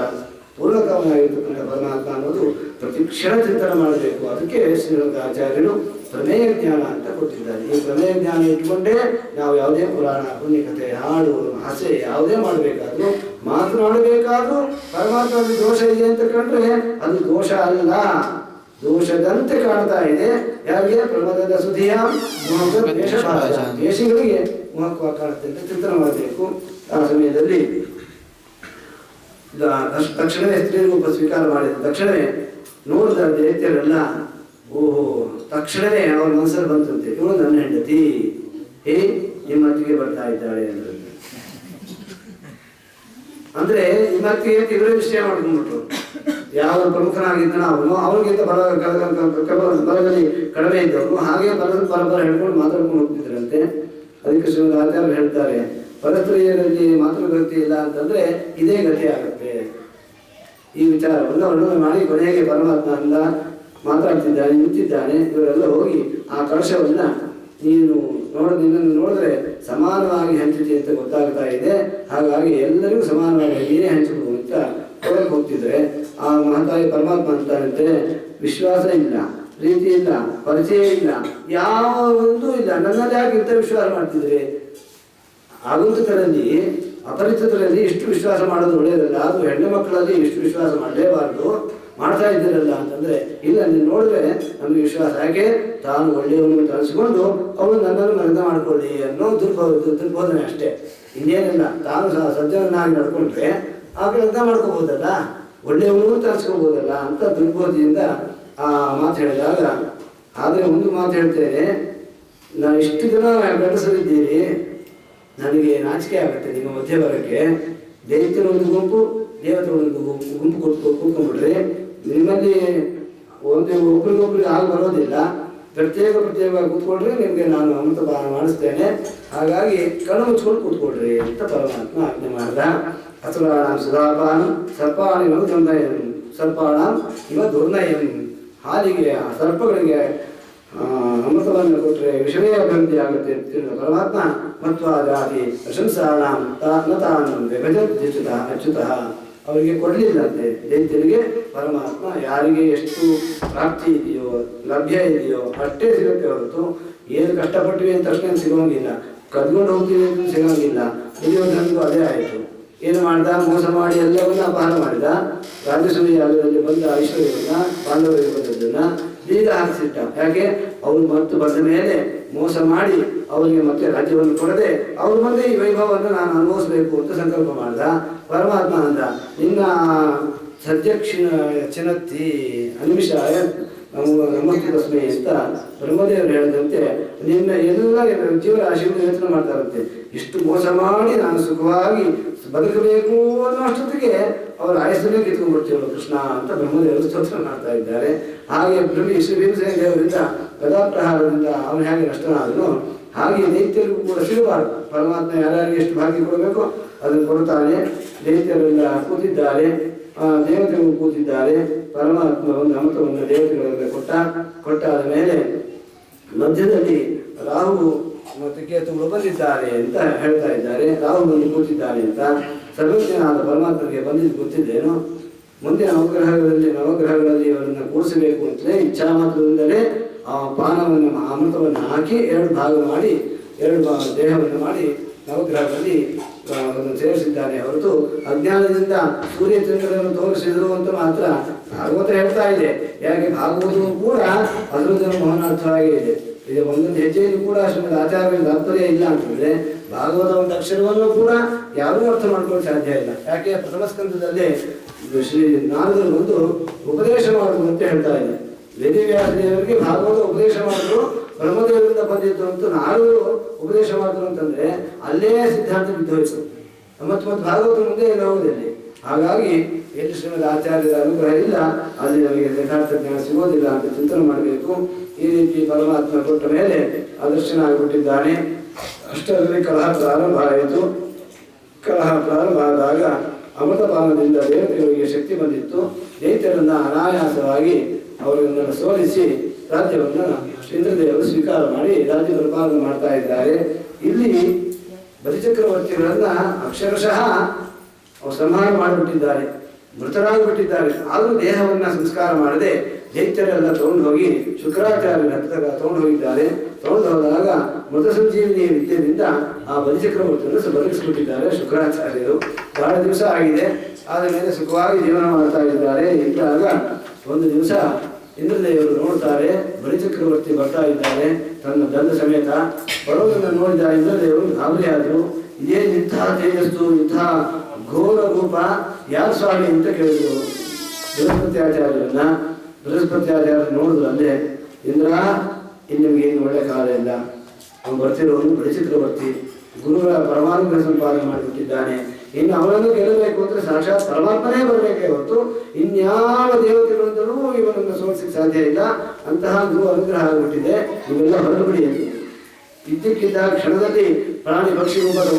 ಪೂರ್ಣಕವನಾಗಿರ್ತಕ್ಕಂಥ ಪರಮಾತ್ಮ ಅನ್ನೋದು ಪ್ರತಿ ಕ್ಷಣ ಚಿಂತನೆ ಮಾಡಬೇಕು. ಅದಕ್ಕೆ ಶ್ರೀರಂಗಾಚಾರ್ಯರು ಪ್ರಮೇಯ ಜ್ಞಾನ ಅಂತ ಕೊಟ್ಟಿದ್ದಾರೆ. ಈ ಪ್ರಮೇಯ ಜ್ಞಾನ ಇಟ್ಕೊಂಡೇ ನಾವು ಯಾವುದೇ ಪುರಾಣ, ಪುಣ್ಯಕಥೆ, ಹಾಡು, ಹಸೆ ಯಾವುದೇ ಮಾಡಬೇಕಾದ್ರೂ, ಮಾತನಾಡಬೇಕಾದ್ರೂ ಪರಮಾತ್ಮನಲ್ಲಿ ದೋಷ ಇದೆ ಅಂತ ಕಂಡ್ರೆ ಅದು ದೋಷ ಅಲ್ಲ, ದೋಷದಂತೆ ಕಾಣ್ತಾ ಇದೆ. ಯಾರಿಗೆ? ಪ್ರಮದದ ಸುಧಿಯ ದೇಶಗಳಿಗೆ ಮಹತ್ವ ಕಾಣುತ್ತೆ ಅಂತ ಚಿಂತನೆ ಮಾಡಬೇಕು. ಆ ಸಮಯದಲ್ಲಿ ತಕ್ಷಣವೇ ಸ್ತ್ರೀ ರೂಪ ಸ್ವೀಕಾರ ಮಾಡಿದ ತಕ್ಷಣವೇ ನೋಡಿದ ದೈತ್ಯರೆಲ್ಲ ಓಹೋ, ತಕ್ಷಣವೇ ಅವ್ರ ಮನಸ್ಸಲ್ಲಿ ಬಂತಂತೆ, ಇವಳು ನನ್ನ ಹೆಂಡತಿ, ನಿಮ್ಮತ್ತಿಗೆ ಬರ್ತಾ ಇದ್ದಾಳೆ ಅಂದ್ರೆ ನಿಮ್ಮತ್ತಿಗೆ ಇವರೇ ನಿಶ್ಚಯ ಮಾಡ್ಕೊಂಡ್ಬಿಟ್ರು. ಯಾವ ಪ್ರಮುಖನಾಗಿದ್ದಾನೋ ಅವನಿಗಿಂತ ಬಲದಲ್ಲಿ ಕಡಿಮೆ ಇದ್ದವರು ಹಾಗೆ ಪರಸ್ಪರ ಹೇಳ್ಕೊಂಡು ಮಾತಾಡ್ಕೊಂಡು ಹೋಗ್ತಿದ್ರಂತೆ. ಅದಕ್ಕೆ ಶ್ರೀಮದ್ ಆಚಾರ್ಯರು ಹೇಳ್ತಾರೆ, ಪರಸ್ತ್ರೀಯರಲ್ಲಿ ಮಾತೃಗತಿ ಇಲ್ಲ ಅಂತಂದ್ರೆ ಇದೇ ಗತಿ ಆಗುತ್ತೆ. ಈ ವಿಚಾರವನ್ನು ವರ್ಣನೆ ಮಾಡಿ ಕೊನೆಗೆ ಪರಮಾತ್ಮನಿಂದ ಮಾತಾಡ್ತಿದ್ದಾನೆ, ನಿಂತಿದ್ದಾನೆ. ಇವರೆಲ್ಲ ಹೋಗಿ ಆ ಕಳಶವನ್ನ ನಿನ್ನನ್ನು ನೋಡಿದ್ರೆ ಸಮಾನವಾಗಿ ಹಂಚಿದೆ ಅಂತ ಗೊತ್ತಾಗ್ತಾ ಇದೆ, ಹಾಗಾಗಿ ಎಲ್ಲರಿಗೂ ಸಮಾನವಾಗಿ ನೀನೇ ಹಂಚಿಬಿಡು ಅಂತ ಹೊರಗೆ ಹೋಗ್ತಿದ್ರೆ ಆ ಮಹತಾಯಿ ಪರಮಾತ್ಮ ಅಂತಾನಂತೆ, ವಿಶ್ವಾಸ ಇಲ್ಲ, ಪ್ರೀತಿ ಇಲ್ಲ, ಪರಿಚಯ ಇಲ್ಲ, ಯಾವೊಂದೂ ಇಲ್ಲ, ನನ್ನಲ್ಲಿ ಯಾಕೆ ಇಂಥ ವಿಶ್ವಾಸ ಮಾಡ್ತಿದ್ರೆ? ಆಗಂತುಕರಲ್ಲಿ ಅಪರಿಚಿತರಲ್ಲಿ ಇಷ್ಟು ವಿಶ್ವಾಸ ಮಾಡೋದು ಒಳ್ಳೆಯದಲ್ಲ, ಅದು ಹೆಣ್ಣು ಮಕ್ಕಳಲ್ಲಿ ಇಷ್ಟು ವಿಶ್ವಾಸ ಮಾಡಲೇಬಾರ್ದು, ಮಾಡ್ತಾ ಇದ್ದೀರಲ್ಲ ಅಂತಂದ್ರೆ, ಇಲ್ಲ ನೀನು ನೋಡಿದ್ರೆ ನಮಗೆ ವಿಶ್ವಾಸ, ಯಾಕೆ ತಾನು ಒಳ್ಳೆಯವನು ತರಿಸಿಕೊಂಡು ಅವನು ನನ್ನನ್ನು ಮರಣ ಮಾಡ್ಕೊಳ್ಳಿ ಅನ್ನೋ ದುರ್ಬೋಧನೆ ಅಷ್ಟೇ, ಇನ್ನೇನಿಲ್ಲ. ತಾನು ಸಜ್ಜನನ್ನಾಗಿ ನಡ್ಕೊಂಡ್ರೆ ಆಗ ಅರ್ಥ ಮಾಡ್ಕೋಬೋದಲ್ಲ, ಒಳ್ಳೆಯವನು ತರಿಸ್ಕೋಬೋದಲ್ಲ ಅಂತ ದುರ್ಬೋಧಿಯಿಂದ ಆ ಮಾತು ಹೇಳಿದಾಗ, ಆದರೆ ಒಂದು ಮಾತು ಹೇಳ್ತೇನೆ, ನಾನು ಇಷ್ಟು ಜನ ಗಂಡಸರಿದ್ದೀರಿ, ನನಗೆ ನಾಚಿಕೆ ಆಗುತ್ತೆ ನಿಮ್ಮ ಮಧ್ಯೆ ಬರೋಕ್ಕೆ. ದೈತ್ಯರ ಒಂದು ಗುಂಪು, ದೇವತೆ ಒಂದು ಗುಂಪು ಕೂತ್ಕೊಂಡ್ಬಿಡ್ರಿ, ನಿಮ್ಮಲ್ಲಿ ಒಬ್ರಿಗೊಬ್ರಿಗೆ ಆಗಿ ಬರೋದಿಲ್ಲ, ಪ್ರತ್ಯೇಕವಾಗಿ ಕೂತ್ಕೊಳ್ರಿ, ನಿಮಗೆ ನಾನು ಅಮೃತ ಪಾನ ಮಾಡಿಸ್ತೇನೆ, ಹಾಗಾಗಿ ಕಣ್ಣು ಮುಚ್ಕೊಂಡು ಕೂತ್ಕೊಳ್ರಿ ಅಂತ ಪರಮಾತ್ಮ ಆಜ್ಞೆ ಮಾಡ್ದ. ಅಸುರಾಣಾಂ ಸುಧಾಪಾನ ಸರ್ಪಾಣಿ ದುರ್ನಯಂ, ಸರ್ಪಾಣಾಂ ಇವ ದುರ್ನಯಂ, ಹಾಲಿಗೆ ಸರ್ಪಗಳಿಗೆ ಅಮೃತವನ್ನು ಕೊಟ್ಟರೆ ವಿಷಮೇ ಅಭಿವೃದ್ಧಿ ಆಗುತ್ತೆ ಅಂತ ತಿಳಿದ ಪರಮಾತ್ಮ ಮತ್ವಾದಾದಿ ಪ್ರಶಂಸಾಣಾಂ ತಾನು ವಿಭಜಿತ ಅಚ್ಯುತಃ ಅವರಿಗೆ ಕೊಡಲಿಲ್ಲಂತೆ. ದೈತ್ಯರಿಗೆ ಪರಮಾತ್ಮ ಯಾರಿಗೆ ಎಷ್ಟು ಪ್ರಾಪ್ತಿ ಇದೆಯೋ ಲಭ್ಯ ಇದೆಯೋ ಅಷ್ಟೇ ಸಿಗುತ್ತೆ ಹೊರತು ಏನು ಕಷ್ಟಪಟ್ಟಿವಿ ಅಂತ ತಕ್ಷಣ ಸಿಗೋಂಗಿಲ್ಲ, ಕದ್ಕೊಂಡು ಹೋಗ್ತೀವಿ ಅಂತ ಸಿಗೋಂಗಿಲ್ಲ. ದುರ್ಯೋಧನನಿಗೂ ಅದೇ ಆಯಿತು. ಏನು ಮಾಡ್ದ? ಮೋಸ ಮಾಡಿ ಎಲ್ಲವನ್ನ ಅಪಹಾರ ಮಾಡಿದ. ರಾಜಸೂಯ ಯಾಗದಲ್ಲಿ ಬಂದ ಐಶ್ವರ್ಯವನ್ನ ಪಾಂಡವರಿಗೆ ಬಂದದ್ದನ್ನ ಬೀಗ ಹಾಕಿಸಿಟ್ಟ. ಯಾಕೆ? ಅವರು ಮತ್ತು ಬಂದ ಮೇಲೆ ಮೋಸ ಮಾಡಿ ಅವರಿಗೆ ಮತ್ತೆ ರಾಜ್ಯವನ್ನು ಕೊಡದೆ ಅವ್ರ ಮುಂದೆ ಈ ವೈಭವವನ್ನು ನಾನು ಅನುಭವಿಸಬೇಕು ಅಂತ ಸಂಕಲ್ಪ ಮಾಡ್ದ. ಪರಮಾತ್ಮ ಅಂದ, ನಿನ್ನ ಸದ್ಯಕ್ಷಿಣ ಚಿನತ್ತಿ ಅನಿಮಿಷಾಯ ನಮಸ್ತೆ ತಸ್ಮೈ ಅಂತ ಬ್ರಹ್ಮದೇವರು ಹೇಳಿದಂತೆ ನಿನ್ನ ಎಲ್ಲ ಜೀವರಾಶಿಯನ್ನು ಯೋಚನೆ ಮಾಡ್ತಾರಂತೆ. ಇಷ್ಟು ಮೋಸ ಮಾಡಿ ನಾನು ಸುಖವಾಗಿ ಬದುಕಬೇಕು ಅನ್ನೋ ಅಷ್ಟೊತ್ತಿಗೆ ಅವರ ಆಯಸ್ಸನ್ನೇ ಕಿತ್ಕೊಂಡ್ಬಿಡ್ತೀವಲ್ಲ ಕೃಷ್ಣ ಅಂತ ಬ್ರಹ್ಮದೇವರು ಸ್ತೋತ್ರ ಮಾಡ್ತಾ ಇದ್ದಾರೆ. ಹಾಗೆ ಶ್ರೀ ಭೀಮಸೇನ ದೇವರಿಂದ ಗದಾಪ್ರಹಾರದಿಂದ ಅವನು ಹೇಗೆ ನಷ್ಟನಾದನು ಹಾಗೆ ದೈತ್ಯರಿಗೂ ಕೂಡ ಸಿಗಬಾರದು. ಪರಮಾತ್ಮ ಯಾರ್ಯಾರಿಗೆ ಎಷ್ಟು ಭಾಗ್ಯ ಕೊಡಬೇಕು ಅದನ್ನು ಕೊಡ್ತಾನೆ. ದೈತ್ಯರೆಲ್ಲ ಕೂತಿದ್ದಾರೆ, ದೇವತೆಗಳು ಕೂತಿದ್ದಾರೆ. ಪರಮಾತ್ಮ ಒಂದು ಅಮೃತವನ್ನು ದೇವತೆಗಳೆಲ್ಲ ಕೊಟ್ಟಾದ ಮೇಲೆ ಮಧ್ಯದಲ್ಲಿ ರಾಹು ಮತ್ತು ಕೇತುಗಳು ಬಂದಿದ್ದಾರೆ ಅಂತ ಹೇಳ್ತಾ ಇದ್ದಾರೆ. ರಾಹು ಬಂದು ಕೂತಿದ್ದಾರೆ ಅಂತ ಸರ್ವಜ್ಞನಾದ ಪರಮಾತ್ಮನಿಗೆ ಬಂದಿದ್ದು ಗೊತ್ತಿದ್ದೇನು? ಮುಂದೆ ನವಗ್ರಹಗಳಲ್ಲಿ ಅವರನ್ನು ಕೂಡಿಸಬೇಕು ಅಂತಲೇ ಇಚ್ಛಾ ಮಾತ್ರದಿಂದಲೇ ಆ ಪಾನವನ್ನು ಅಮೃತವನ್ನು ಹಾಕಿ ಎರಡು ಭಾಗ ಮಾಡಿ ದೇಹವನ್ನು ಮಾಡಿ ನವಗ್ರಹಗಳಲ್ಲಿ ಸೇರಿಸಿದ್ದಾನೆ ಹೊರತು ಅಜ್ಞಾನದಿಂದ ಸೂರ್ಯ ಚಂದ್ರರನ್ನು ತೋರಿಸಿದ್ರು ಅಂತ ಮಾತ್ರ ಭಾಗವತ ಹೇಳ್ತಾ ಇದೆ. ಯಾಕೆ ಭಾಗವತವು ಕೂಡ ಅದರ ಮೌನಾರ್ಥವಾಗಿ ಇದೆ. ಇದು ಒಂದೊಂದು ಹೆಜ್ಜೆಯನ್ನು ಕೂಡ ಶ್ರೀಮದ್ ಆಚಾರ್ಯರ ತಾತ್ಪರ್ಯ ಇಲ್ಲ ಅಂತಂದ್ರೆ ಭಾಗವತ ಒಂದು ಅಕ್ಷರವನ್ನು ಕೂಡ ಯಾರೂ ಅರ್ಥ ಮಾಡ್ಕೊಳ್ಳೋಕೆ ಸಾಧ್ಯ ಇಲ್ಲ. ಯಾಕೆ? ಪ್ರಥಮ ಸ್ಕಂದದಲ್ಲಿ ಶ್ರೀ ನಾರದರು ಬಂದು ಉಪದೇಶ ಮಾಡುವುದು ಅಂತ ಹೇಳ್ತಾ ಇದೆ. ವೇದವ್ಯಾಸ ದೇವರಿಗೆ ಭಾಗವತ ಉಪದೇಶ ಮಾಡಿದ್ರು, ಬ್ರಹ್ಮದೇವರಿಂದ ಬಂದಿತ್ತು ಅಂತ ನಾರದರು ಉಪದೇಶ ಮಾಡಿದ್ರು ಅಂತಂದ್ರೆ ಅಲ್ಲೇ ಸಿದ್ಧಾಂತ ಬಿದ್ದೋಯ್ತು. ಮತ್ತು ಭಾಗವತ ಮುಂದೆ ಏನು ಹೋಗುದಿಲ್ಲ. ಹಾಗಾಗಿ ಎಲ್ಲಿ ಶ್ರೀಮದ್ ಆಚಾರ್ಯರ ಅನುಗ್ರಹ ಇಲ್ಲ ಅಲ್ಲಿ ನಮಗೆ ಯಥಾರ್ಥ ಜ್ಞಾನ ಸಿಗೋದಿಲ್ಲ ಅಂತ ಚಿಂತನೆ ಮಾಡಬೇಕು. ಈ ರೀತಿ ಪರಮಾತ್ಮ ಕೊಟ್ಟ ಮೇಲೆ ಅದರ್ಶನಾಗಿಬಿಟ್ಟಿದ್ದಾನೆ. ಅಷ್ಟರಲ್ಲಿ ಕಲಹ ಪ್ರಾರಂಭ ಆಯಿತು. ಕಲಹ ಪ್ರಾರಂಭ ಆದಾಗ ಅಮೃತಪಾನದಿಂದ ದೇವತೆಗಳಿಗೆ ಶಕ್ತಿ ಬಂದಿತ್ತು. ದೈತ್ಯರನ್ನ ಅನಾಯಾಸವಾಗಿ ಅವರನ್ನೆಲ್ಲ ಸೋಲಿಸಿ ರಾಜ್ಯವನ್ನು ಇಂದ್ರದೇವರು ಸ್ವೀಕಾರ ಮಾಡಿ ರಾಜ್ಯ ಪರಿಪಾಲನೆ ಮಾಡ್ತಾ ಇದ್ದಾರೆ. ಇಲ್ಲಿ ಬಲಿಚಕ್ರವರ್ತಿಗಳನ್ನ ಅಕ್ಷರಶಃ ಸಂಹಾರ ಮಾಡಿಬಿಟ್ಟಿದ್ದಾರೆ, ಮೃತರಾಗಿಬಿಟ್ಟಿದ್ದಾರೆ. ಆದರೂ ದೇಹವನ್ನು ಸಂಸ್ಕಾರ ಮಾಡದೆ ದೈತ್ಯರೆಲ್ಲ ತಗೊಂಡು ಹೋಗಿ ಶುಕ್ರಾಚಾರ್ಯರ ಹತ್ತಿರ ತಗೊಂಡು ಹೋಗಿದ್ದಾರೆ. ತಗೊಂಡು ಹೋದಾಗ ಮೃತ ಸಂಜೀವಿನಿ ವಿದ್ಯೆಯಿಂದ ಆ ಬಲಿಚಕ್ರವರ್ತಿಯನ್ನು ಬದುಕಿಸ್ಬಿಟ್ಟಿದ್ದಾರೆ ಶುಕ್ರಾಚಾರ್ಯರು. ಬಹಳ ದಿವಸ ಆಗಿದೆ, ಆದ ಮೇಲೆ ಸುಖವಾಗಿ ಜೀವನ ಮಾಡ್ತಾ ಇದ್ದಾರೆ. ಇದ್ದಾಗ ಒಂದು ದಿವಸ ಇಂದ್ರದೇವರು ನೋಡ್ತಾರೆ, ಬಲಿಚಕ್ರವರ್ತಿ ಬರ್ತಾ ಇದ್ದಾರೆ ತನ್ನ ದಂಡ ಸಮೇತ. ಬರೋದನ್ನು ನೋಡಿದ ಇಂದ್ರದೇವರು ಗಾಬರಿಯಾದರು. ಇದೇನು ಇಂಥ ತೇಜಸ್ಸು, ಇಂಥ ಘೋರ ರೂಪ, ಯಾರು ಸ್ವಾಮಿ ಅಂತ ಕೇಳಿದ್ರು ಬೃಹಸ್ಪತ್ಯಾಚಾರ್ಯರನ್ನ. ಬೃಹಸ್ಪತ್ಯಾಚಾರ್ಯರು ನೋಡಿದ್ರು ಅಲ್ಲೇ, ಇಂದ್ರ ಇನ್ನು ನಿಮ್ಗೆ ಏನು ಒಳ್ಳೆ ಕಾಲ ಇಲ್ಲ, ಅವನು ಬರ್ತಿರೋನು ಬಲಿಚಕ್ರವರ್ತಿ, ಗುರುಗಳ ಪರಮಾನುಗ್ರಹ ಸಂಪಾದನೆ ಮಾಡಿಬಿಟ್ಟಿದ್ದಾನೆ, ಇನ್ನು ಅವನನ್ನು ಗೆಲ್ಲಬೇಕು ಅಂದರೆ ಸಾಕ್ಷಾತ್ ಪರಮಾತ್ಮನೇ ಬರಬೇಕೇ ಹೊರತು ಇನ್ಯಾವ ದೇವತೆಗಳಿಂದಲೂ ಇವನನ್ನು ಸೋಲಿಸಲಿಕ್ಕೆ ಸಾಧ್ಯ ಇಲ್ಲ. ಅಂತಹ ಗುರು ಅನುಗ್ರಹ ಆಗಿಬಿಟ್ಟಿದೆ. ಇವೆಲ್ಲ ಹೊರಟುಬಿಡಿ. ಇದ್ದಕ್ಕಿದ್ದ ಕ್ಷಣದಲ್ಲಿ ಪ್ರಾಣಿ ಪಕ್ಷಿ ರೂಪದ